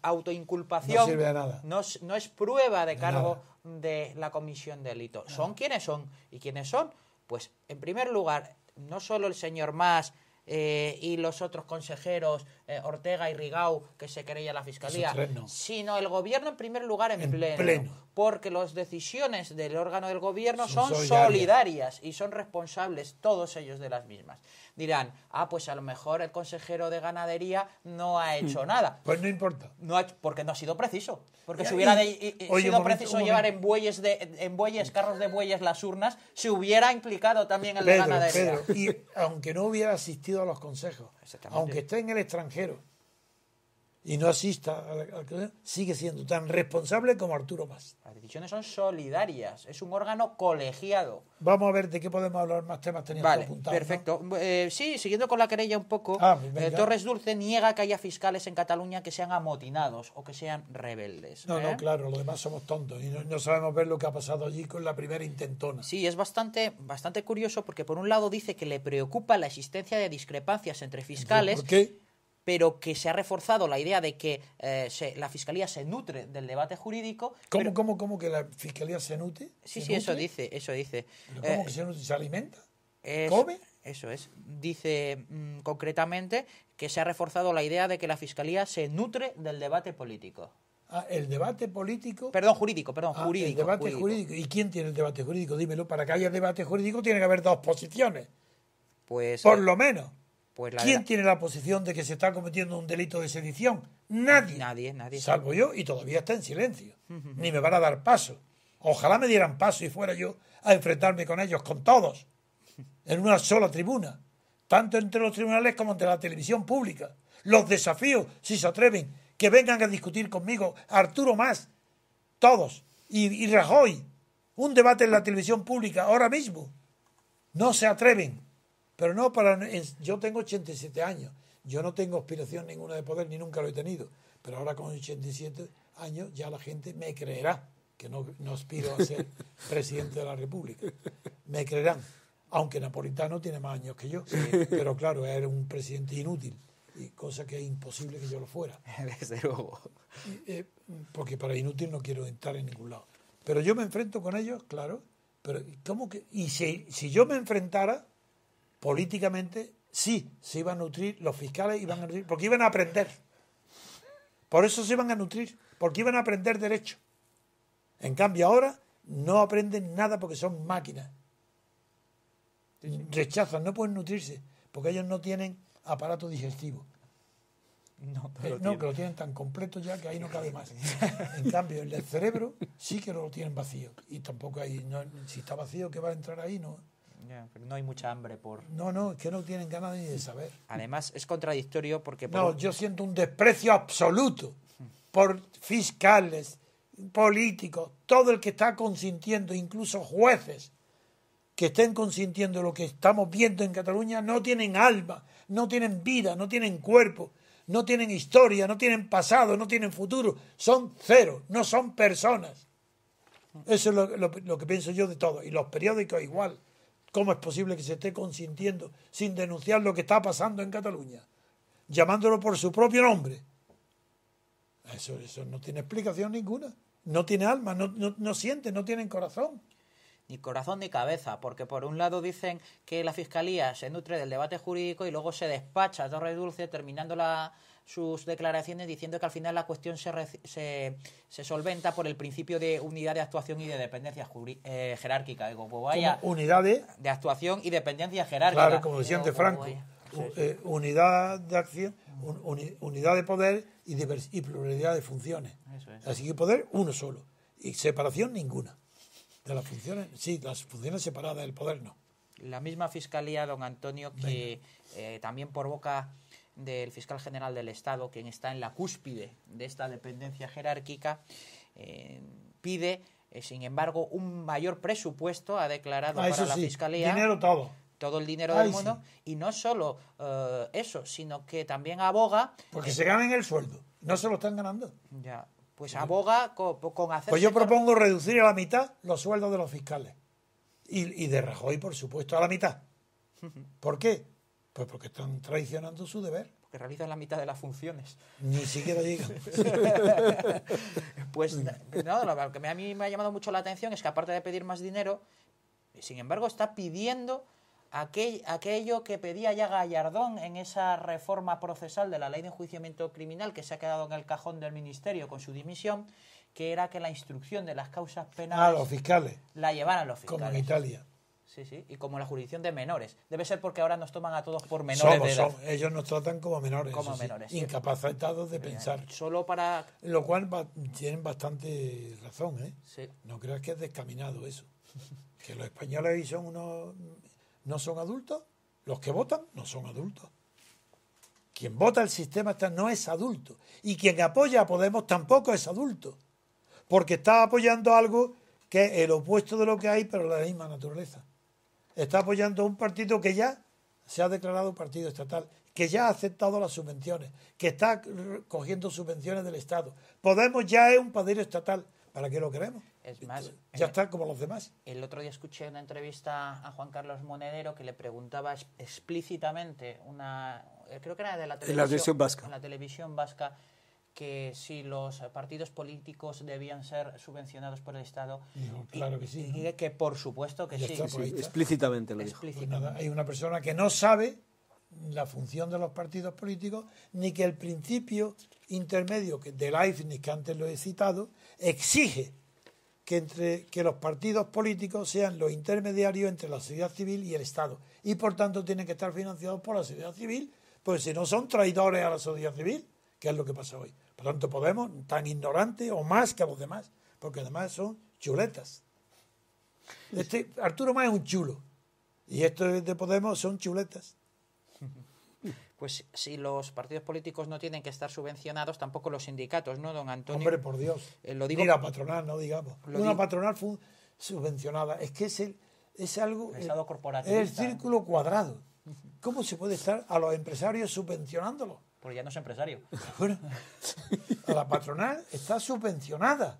Speaker 2: autoinculpación
Speaker 3: no sirve a nada.
Speaker 2: No es prueba de cargo de la comisión de delito. Son quienes son. ¿Y quiénes son? Pues, en primer lugar, no solo el señor Mas y los otros consejeros, Ortega y Rigau, que se querella la Fiscalía, sino el gobierno en primer lugar en pleno. Porque las decisiones del órgano del gobierno son solidarias y son responsables todos ellos de las mismas. Dirán, pues a lo mejor el consejero de Ganadería no ha hecho nada.
Speaker 3: Pues no importa.
Speaker 2: Porque no ha sido preciso. Porque si hubiera sido preciso llevar en bueyes, carros de bueyes las urnas, se hubiera implicado también el de Ganadería.
Speaker 3: Y aunque no hubiera asistido a los consejos, aunque esté en el extranjero y no asista, sigue siendo tan responsable como Arturo Mas.
Speaker 2: Las decisiones son solidarias, es un órgano colegiado.
Speaker 3: Vamos a ver de qué podemos hablar, más temas teníamos apuntados.
Speaker 2: Perfecto. ¿No? Sí, siguiendo con la querella un poco, Torres Dulce niega que haya fiscales en Cataluña que sean amotinados o que sean rebeldes.
Speaker 3: No, claro, los demás somos tontos y no sabemos ver lo que ha pasado allí con la primera intentona.
Speaker 2: Sí, es bastante curioso porque por un lado dice que le preocupa la existencia de discrepancias entre fiscales.
Speaker 3: ¿Por qué?
Speaker 2: Pero que se ha reforzado la idea de que la Fiscalía se nutre del debate jurídico.
Speaker 3: ¿Cómo que la Fiscalía se nutre?
Speaker 2: Sí, eso dice.
Speaker 3: ¿Pero cómo que se nutre? ¿Se alimenta?
Speaker 2: ¿Come? Eso es. Dice concretamente que se ha reforzado la idea de que la Fiscalía se nutre del debate político.
Speaker 3: ¿El debate político?
Speaker 2: Jurídico.
Speaker 3: El debate jurídico. ¿Y quién tiene el debate jurídico? Dímelo. Para que haya debate jurídico tiene que haber dos posiciones.
Speaker 2: Pues...
Speaker 3: Por lo menos. ¿Quién tiene la posición de que se está cometiendo un delito de sedición? Nadie.
Speaker 2: Nadie.
Speaker 3: Salvo yo, y todavía está en silencio. Ni me van a dar paso. Ojalá me dieran paso y fuera yo a enfrentarme con ellos, con todos, en una sola tribuna, tanto entre los tribunales como entre la televisión pública. Los desafíos, si se atreven, que vengan a discutir conmigo, Arturo Mas, todos, y Rajoy, un debate en la televisión pública ahora mismo. No se atreven. Pero no yo tengo 87 años. Yo no tengo aspiración ninguna de poder, ni nunca lo he tenido. Pero ahora con 87 años ya la gente me creerá que no aspiro a ser presidente de la República. Me creerán. Aunque Napolitano tiene más años que yo. Sí. Pero claro, era un presidente inútil. Y cosa que es imposible que yo lo fuera.
Speaker 2: Desde luego.
Speaker 3: Porque para inútil no quiero estar en ningún lado. Pero yo me enfrento con ellos, claro. Pero ¿cómo que? Y si yo me enfrentara... políticamente, sí, se iban a nutrir, los fiscales iban a nutrir, porque iban a aprender. Por eso se iban a nutrir, porque iban a aprender derecho. En cambio, ahora no aprenden nada porque son máquinas. Rechazan, no pueden nutrirse, porque ellos no tienen aparato digestivo. Que lo tienen tan completo ya que ahí no cabe más. En cambio, el cerebro sí que lo tienen vacío. Y tampoco hay, si está vacío, ¿qué va a entrar ahí? No.
Speaker 2: Pero no hay mucha hambre por...
Speaker 3: No, es que no tienen ganas ni de saber.
Speaker 2: Además, es contradictorio porque...
Speaker 3: yo siento un desprecio absoluto por fiscales, políticos, todo el que está consintiendo, incluso jueces, que estén consintiendo lo que estamos viendo en Cataluña no tienen alma, no tienen vida, no tienen cuerpo, no tienen historia, no tienen pasado, no tienen futuro, son cero, no son personas. Eso es lo que pienso yo de todo. Y los periódicos igual. ¿Cómo es posible que se esté consintiendo sin denunciar lo que está pasando en Cataluña? Llamándolo por su propio nombre. Eso no tiene explicación ninguna. No tiene alma, no siente, no tienen corazón.
Speaker 2: Ni corazón ni cabeza, porque por un lado dicen que la Fiscalía se nutre del debate jurídico y luego se despacha a Torres Dulce terminando sus declaraciones diciendo que al final la cuestión se solventa por el principio de unidad de actuación y de dependencia jerárquica. Digo, pues vaya,
Speaker 3: unidad de actuación
Speaker 2: y dependencia jerárquica.
Speaker 3: Claro, como decía antes Franco, unidad de acción, unidad de poder y pluralidad de funciones.
Speaker 2: Eso es.
Speaker 3: Así que poder uno solo y separación ninguna. De las funciones, sí, las funciones separadas, el poder no.
Speaker 2: La misma Fiscalía, don Antonio, que también por boca del fiscal general del Estado, quien está en la cúspide de esta dependencia jerárquica, pide, sin embargo, un mayor presupuesto, ha declarado para la Fiscalía.
Speaker 3: Dinero
Speaker 2: todo el dinero del mundo, y no solo eso, sino que también aboga...
Speaker 3: Porque se ganen el sueldo, no se lo están ganando.
Speaker 2: Ya, pues aboga con hacer...
Speaker 3: Pues yo propongo reducir a la mitad los sueldos de los fiscales. Y de Rajoy, por supuesto, a la mitad. ¿Por qué? Pues porque están traicionando su deber.
Speaker 2: Porque realizan la mitad de las funciones.
Speaker 3: Ni siquiera llegan.
Speaker 2: Pues no, lo que a mí me ha llamado mucho la atención es que aparte de pedir más dinero, sin embargo está pidiendo aquello que pedía ya Gallardón en esa reforma procesal de la ley de enjuiciamiento criminal que se ha quedado en el cajón del Ministerio con su dimisión, que era que la instrucción de las causas penales
Speaker 3: los fiscales
Speaker 2: la llevaran los fiscales.
Speaker 3: como en Italia.
Speaker 2: Sí, y como la jurisdicción de menores. Debe ser porque ahora nos toman a todos por menores de edad.
Speaker 3: Ellos nos tratan como menores.
Speaker 2: Como menores.
Speaker 3: Incapacitados de pensar.
Speaker 2: Solo para...
Speaker 3: Lo cual tienen bastante razón, ¿eh?
Speaker 2: Sí.
Speaker 3: No creas que es descaminado eso. Que los españoles no son adultos. Los que votan no son adultos. Quien vota el sistema no es adulto. Y quien apoya a Podemos tampoco es adulto. Porque está apoyando algo que es el opuesto de lo que hay, pero de la misma naturaleza. Está apoyando a un partido que ya se ha declarado partido estatal, que ya ha aceptado las subvenciones, que está cogiendo subvenciones del Estado. Podemos ya es un partido estatal. ¿Para qué lo queremos?
Speaker 2: Es más,
Speaker 3: ya está como los demás.
Speaker 2: El otro día escuché una entrevista a Juan Carlos Monedero que le preguntaba explícitamente, creo que era de la televisión vasca, en la televisión vasca, que si los partidos políticos debían ser subvencionados por el Estado.
Speaker 3: No, claro que sí.
Speaker 2: Y que por supuesto que sí.
Speaker 1: Explícitamente lo dijo.
Speaker 3: Pues nada, hay una persona que no sabe la función de los partidos políticos, ni que el principio intermedio de Leibniz, que antes lo he citado, exige que los partidos políticos sean los intermediarios entre la sociedad civil y el Estado. Y por tanto tienen que estar financiados por la sociedad civil, pues si no son traidores a la sociedad civil, que es lo que pasa hoy. Por tanto, Podemos, tan ignorante o más que los demás, porque además son chuletas. Arturo Mas es un chulo, y estos de Podemos son chuletas.
Speaker 2: Pues si los partidos políticos no tienen que estar subvencionados, tampoco los sindicatos, ¿no, don Antonio?
Speaker 3: Hombre, por Dios. Ni la patronal, no digamos. Una patronal subvencionada. Es que es algo...
Speaker 2: El Estado corporativista.
Speaker 3: Es el círculo cuadrado. ¿Cómo se puede estar a los empresarios subvencionándolos?
Speaker 2: Porque ya no es empresario.
Speaker 3: Bueno, a la patronal está subvencionada.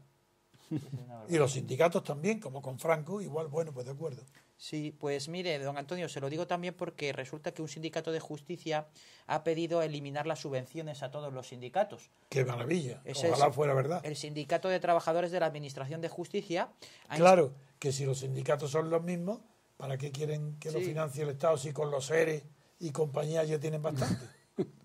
Speaker 3: Y los sindicatos también, como con Franco, igual, bueno, pues de acuerdo.
Speaker 2: Sí, pues mire, don Antonio, se lo digo también porque resulta que un sindicato de justicia ha pedido eliminar las subvenciones a todos los sindicatos.
Speaker 3: ¡Qué maravilla! Ojalá fuera verdad.
Speaker 2: El Sindicato de Trabajadores de la Administración de Justicia...
Speaker 3: Claro, que si los sindicatos son los mismos, ¿para qué quieren que lo financie el Estado si con los ERE y compañía ya tienen bastante?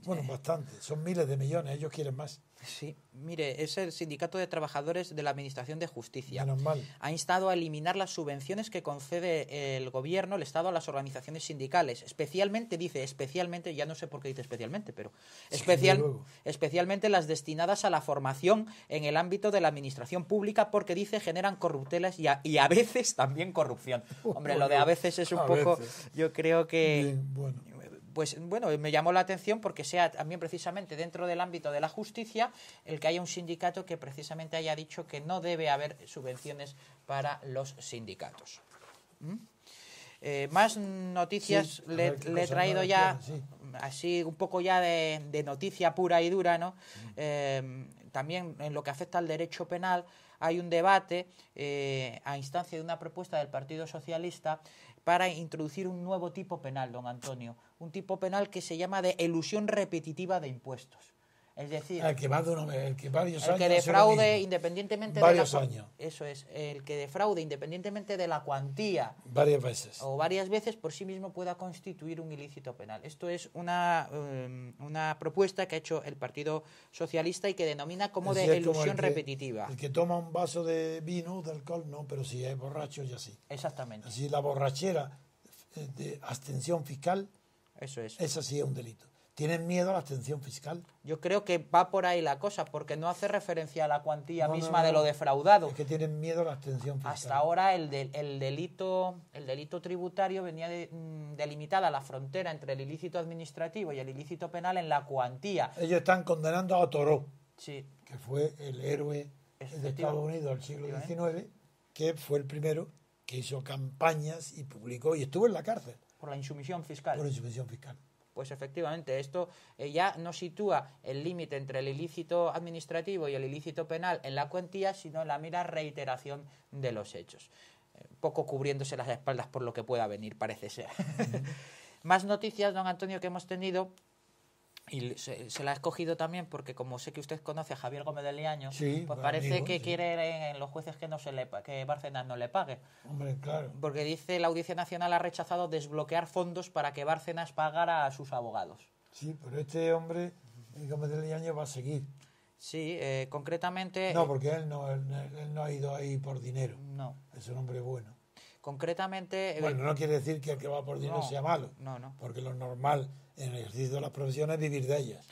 Speaker 3: Bueno, bastante. Son miles de millones, ellos quieren más.
Speaker 2: Sí, mire, es el Sindicato de Trabajadores de la Administración de Justicia.
Speaker 3: Menos mal.
Speaker 2: Ha instado a eliminar las subvenciones que concede el gobierno, el Estado, a las organizaciones sindicales. Especialmente, ya no sé por qué dice especialmente, pero especialmente las destinadas a la formación en el ámbito de la administración pública, porque dice generan corruptelas y a veces también corrupción. Hombre, lo de a veces es un poco, yo creo que...
Speaker 3: Bien, bueno.
Speaker 2: Pues bueno, me llamó la atención porque sea también precisamente dentro del ámbito de la justicia el que haya un sindicato que precisamente haya dicho que no debe haber subvenciones para los sindicatos. Más noticias
Speaker 3: Sí,
Speaker 2: le he traído ya, así un poco ya de noticia pura y dura, ¿no? También en lo que afecta al derecho penal hay un debate a instancia de una propuesta del Partido Socialista para introducir un nuevo tipo penal, don Antonio, un tipo penal que se llama de elusión repetitiva de impuestos. Es decir,
Speaker 3: el que más de una vez, el que varios años,
Speaker 2: que defraude independientemente
Speaker 3: varios
Speaker 2: de la
Speaker 3: años.
Speaker 2: Eso es, el que defraude independientemente de la cuantía
Speaker 3: varias veces
Speaker 2: o varias veces por sí mismo pueda constituir un ilícito penal. Esto es una propuesta que ha hecho el Partido Socialista y que denomina como de elusión repetitiva.
Speaker 3: El que toma un vaso de vino, de alcohol, no, pero si es borracho ya sí.
Speaker 2: Exactamente.
Speaker 3: Así la borrachera de abstención fiscal,
Speaker 2: eso es.
Speaker 3: Esa sí es un delito. ¿Tienen miedo a la abstención fiscal?
Speaker 2: Yo creo que va por ahí la cosa, porque no hace referencia a la cuantía misma de lo defraudado.
Speaker 3: Es que tienen miedo a la abstención fiscal.
Speaker 2: Hasta ahora el delito tributario venía delimitada la frontera entre el ilícito administrativo y el ilícito penal en la cuantía.
Speaker 3: Ellos están condenando a Thoreau,
Speaker 2: sí,
Speaker 3: que fue el héroe de Estados Unidos del siglo XIX, que fue el primero que hizo campañas y publicó y estuvo en la cárcel.
Speaker 2: Por la insumisión fiscal.
Speaker 3: Por insumisión fiscal.
Speaker 2: Pues efectivamente, esto ya no sitúa el límite entre el ilícito administrativo y el ilícito penal en la cuantía, sino en la mera reiteración de los hechos. Poco cubriéndose las espaldas por lo que pueda venir, parece ser. Más noticias, don Antonio, que hemos tenido, y se la he escogido también porque como sé que usted conoce a Javier Gómez de Liaño,
Speaker 3: sí,
Speaker 2: pues parece que quiere en los jueces que que Bárcenas no le pague.
Speaker 3: Hombre, claro.
Speaker 2: Porque dice la Audiencia Nacional ha rechazado desbloquear fondos para que Bárcenas pagara a sus abogados.
Speaker 3: Sí, pero este hombre, Gómez de Liaño, va a seguir.
Speaker 2: Sí, concretamente...
Speaker 3: No, porque él no ha ido ahí por dinero.
Speaker 2: No.
Speaker 3: Es un hombre bueno.
Speaker 2: Concretamente...
Speaker 3: Bueno, no quiere decir que el que va por dinero sea malo.
Speaker 2: No.
Speaker 3: Porque lo normal en el ejercicio de las profesiones es vivir de ellas.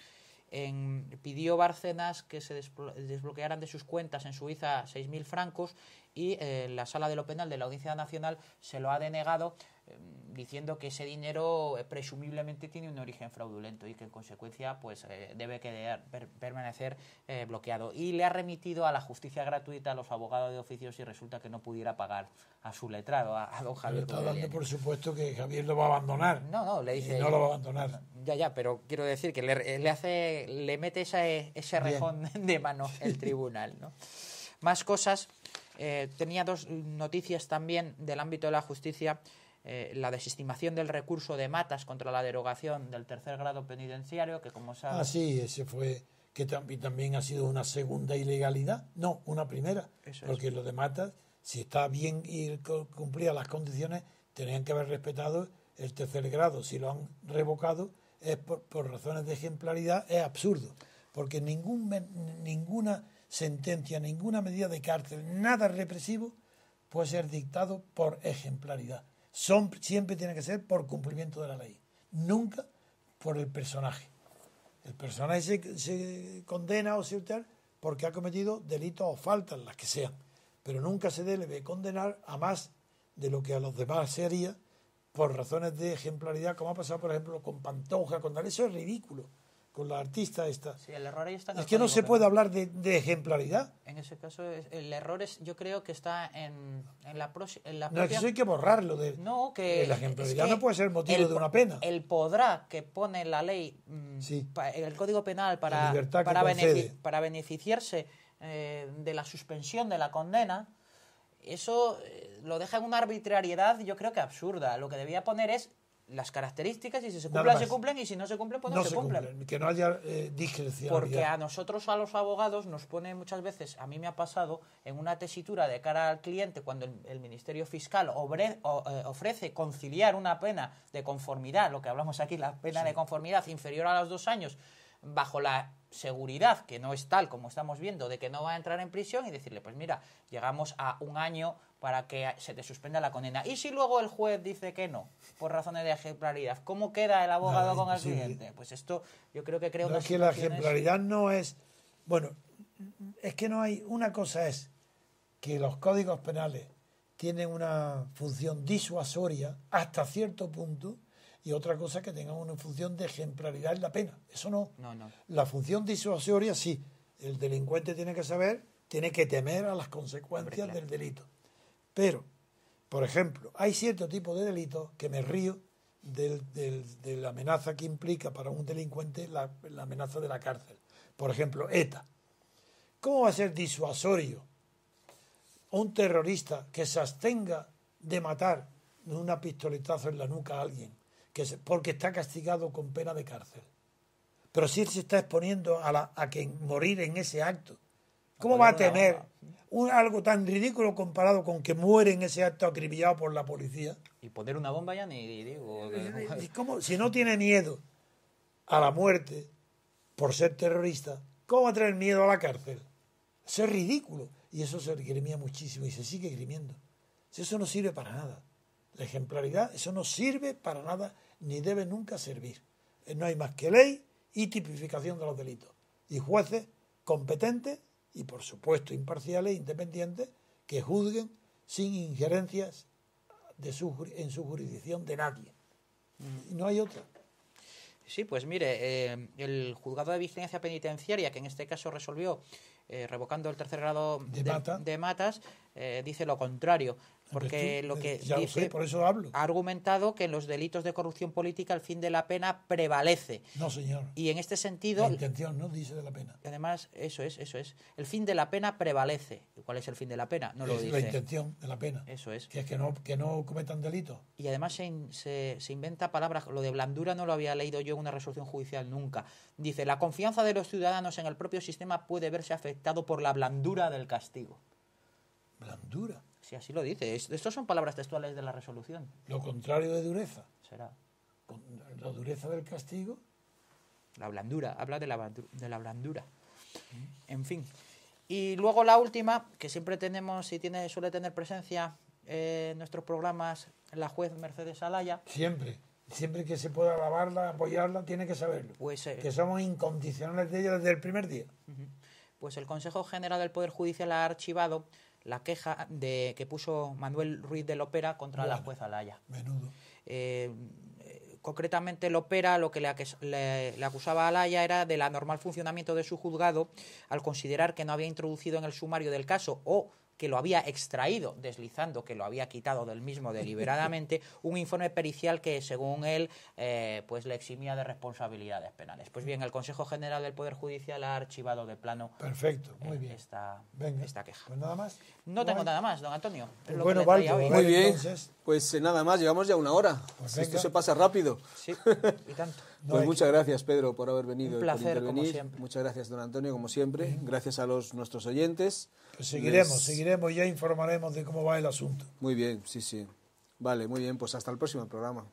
Speaker 2: Pidió Bárcenas que se desbloquearan de sus cuentas en Suiza 6.000 francos y la Sala de lo Penal de la Audiencia Nacional se lo ha denegado diciendo que ese dinero presumiblemente tiene un origen fraudulento y que en consecuencia pues debe permanecer bloqueado. Y le ha remitido a la justicia gratuita a los abogados de oficio si resulta que no pudiera pagar a su letrado, a don Javier.
Speaker 3: Está dando por supuesto que Javier lo va a abandonar.
Speaker 2: No, le dice...
Speaker 3: Y no lo va a abandonar.
Speaker 2: Ya, pero quiero decir que le mete ese rejón de mano el tribunal, ¿no? Más cosas. Tenía dos noticias también del ámbito de la justicia. La desestimación del recurso de Matas contra la derogación del tercer grado penitenciario, que como saben...
Speaker 3: Ah, sí, ese fue, que también ha sido una segunda ilegalidad. No, una primera.
Speaker 2: Eso
Speaker 3: porque
Speaker 2: es.
Speaker 3: lo de Matas, si está bien y cumplía las condiciones, tenían que haber respetado el tercer grado. Si lo han revocado, es por razones de ejemplaridad, es absurdo. Porque ninguna sentencia, ninguna medida de cárcel, nada represivo puede ser dictado por ejemplaridad. Siempre tiene que ser por cumplimiento de la ley, nunca por el personaje. El personaje se condena o se altera porque ha cometido delitos o faltas, las que sean, pero nunca se debe condenar a más de lo que a los demás se haría por razones de ejemplaridad, como ha pasado, por ejemplo, con Pantoja, con tal. Eso es ridículo. Con la artista esta.
Speaker 2: Sí, el error ahí está en
Speaker 3: es que no se puede hablar de ejemplaridad.
Speaker 2: En ese caso, el error yo creo que está en la propia...
Speaker 3: No, es que eso hay que borrarlo.
Speaker 2: Que
Speaker 3: la ejemplaridad
Speaker 2: es que
Speaker 3: no puede ser motivo de una pena.
Speaker 2: El podrá que pone la ley,
Speaker 3: sí.
Speaker 2: El Código Penal para beneficiarse de la suspensión de la condena, eso lo deja en una arbitrariedad, yo creo que absurda. Lo que debía poner es las características, y si se cumplen, se cumplen, y si no se cumplen, pues no se cumplen.
Speaker 3: Que no haya discrecionalidad.
Speaker 2: Porque a nosotros, a los abogados, nos pone muchas veces, a mí me ha pasado, en una tesitura de cara al cliente, cuando el Ministerio Fiscal ofrece conciliar una pena de conformidad, lo que hablamos aquí, la pena de conformidad inferior a los 2 años, bajo la seguridad, que no es tal como estamos viendo, de que no va a entrar en prisión, y decirle, pues mira, llegamos a 1 año para que se te suspenda la condena. Y si luego el juez dice que no, por razones de ejemplaridad, ¿cómo queda el abogado con el cliente? Pues esto yo creo que crea una
Speaker 3: situación. Es que la ejemplaridad no es... Bueno, es que no hay... Una cosa es que los códigos penales tienen una función disuasoria hasta cierto punto, y otra cosa que tengan una función de ejemplaridad en la pena. Eso no. La función disuasoria sí. El delincuente tiene que saber, tiene que temer a las consecuencias del delito. Pero Por ejemplo, hay cierto tipo de delitos que me río de la amenaza que implica para un delincuente la amenaza de la cárcel. Por ejemplo, ETA. ¿Cómo va a ser disuasorio un terrorista que se abstenga de matar de una pistoletazo en la nuca a alguien porque está castigado con pena de cárcel? Pero si él se está exponiendo a que morir en ese acto, ¿cómo va a temer algo tan ridículo comparado con que muere en ese acto acribillado por la policía?
Speaker 2: Y poner una bomba ya ni digo.
Speaker 3: ¿Cómo? Si no tiene miedo a la muerte por ser terrorista, ¿cómo va a tener miedo a la cárcel? Eso es ridículo. Y eso se grimía muchísimo y se sigue grimiendo. Eso no sirve para nada. La ejemplaridad, eso no sirve para nada ni debe nunca servir. No hay más que ley y tipificación de los delitos. Y jueces competentes y, por supuesto, imparciales e independientes que juzguen sin injerencias en su jurisdicción de nadie. Y no hay otra.
Speaker 2: Sí, pues mire, el juzgado de vigilancia penitenciaria, que en este caso resolvió revocando el tercer grado de Matas, dice lo contrario. Porque lo que
Speaker 3: ya
Speaker 2: dice,
Speaker 3: lo sé, por eso hablo.
Speaker 2: Ha argumentado que en los delitos de corrupción política el fin de la pena prevalece.
Speaker 3: No, señor.
Speaker 2: Y en este sentido...
Speaker 3: La intención no dice de la pena.
Speaker 2: Además, eso es. El fin de la pena prevalece. ¿Cuál es el fin de la pena? No lo dice.
Speaker 3: La intención de la pena.
Speaker 2: Eso es.
Speaker 3: Que es que no cometan delitos.
Speaker 2: Y además se inventa palabras. Lo de blandura no lo había leído yo en una resolución judicial nunca. Dice, la confianza de los ciudadanos en el propio sistema puede verse afectado por la blandura del castigo.
Speaker 3: ¿Blandura?
Speaker 2: Sí, así lo dice. Estas son palabras textuales de la resolución.
Speaker 3: Lo contrario de dureza.
Speaker 2: Será.
Speaker 3: La dureza del castigo.
Speaker 2: La blandura. Habla de la blandura. En fin. Y luego la última, que siempre tenemos y suele tener presencia en nuestros programas, la juez Mercedes Alaya.
Speaker 3: Siempre que se pueda alabarla, apoyarla, tiene que saberlo.
Speaker 2: Pues,
Speaker 3: que somos incondicionales de ella desde el primer día.
Speaker 2: Pues el Consejo General del Poder Judicial ha archivado la queja que puso Manuel Ruiz de Lopera contra la juez Alaya.
Speaker 3: Menudo.
Speaker 2: Concretamente, Lopera lo que le acusaba a Alaya era del anormal funcionamiento de su juzgado al considerar que no había introducido en el sumario del caso o que lo había extraído, deslizando que lo había quitado del mismo deliberadamente, un informe pericial que, según él, pues le eximía de responsabilidades penales. Pues bien, el Consejo General del Poder Judicial ha archivado de plano
Speaker 3: perfecto, muy bien.
Speaker 2: Esta queja.
Speaker 3: Pues nada más.
Speaker 2: No tengo nada más, don Antonio.
Speaker 3: Pues bueno, vale,
Speaker 2: hoy.
Speaker 1: Muy bien, pues nada más, llevamos ya una hora. Pues esto se pasa rápido.
Speaker 2: Sí, y tanto.
Speaker 1: Pues muchas gracias, Pedro, por haber venido.
Speaker 2: Un placer,
Speaker 1: por intervenir.
Speaker 2: como siempre.
Speaker 1: Muchas gracias, don Antonio, como siempre. Gracias a nuestros oyentes.
Speaker 3: Pues seguiremos y ya informaremos de cómo va el asunto.
Speaker 1: Muy bien, sí. Vale, muy bien, pues hasta el próximo programa.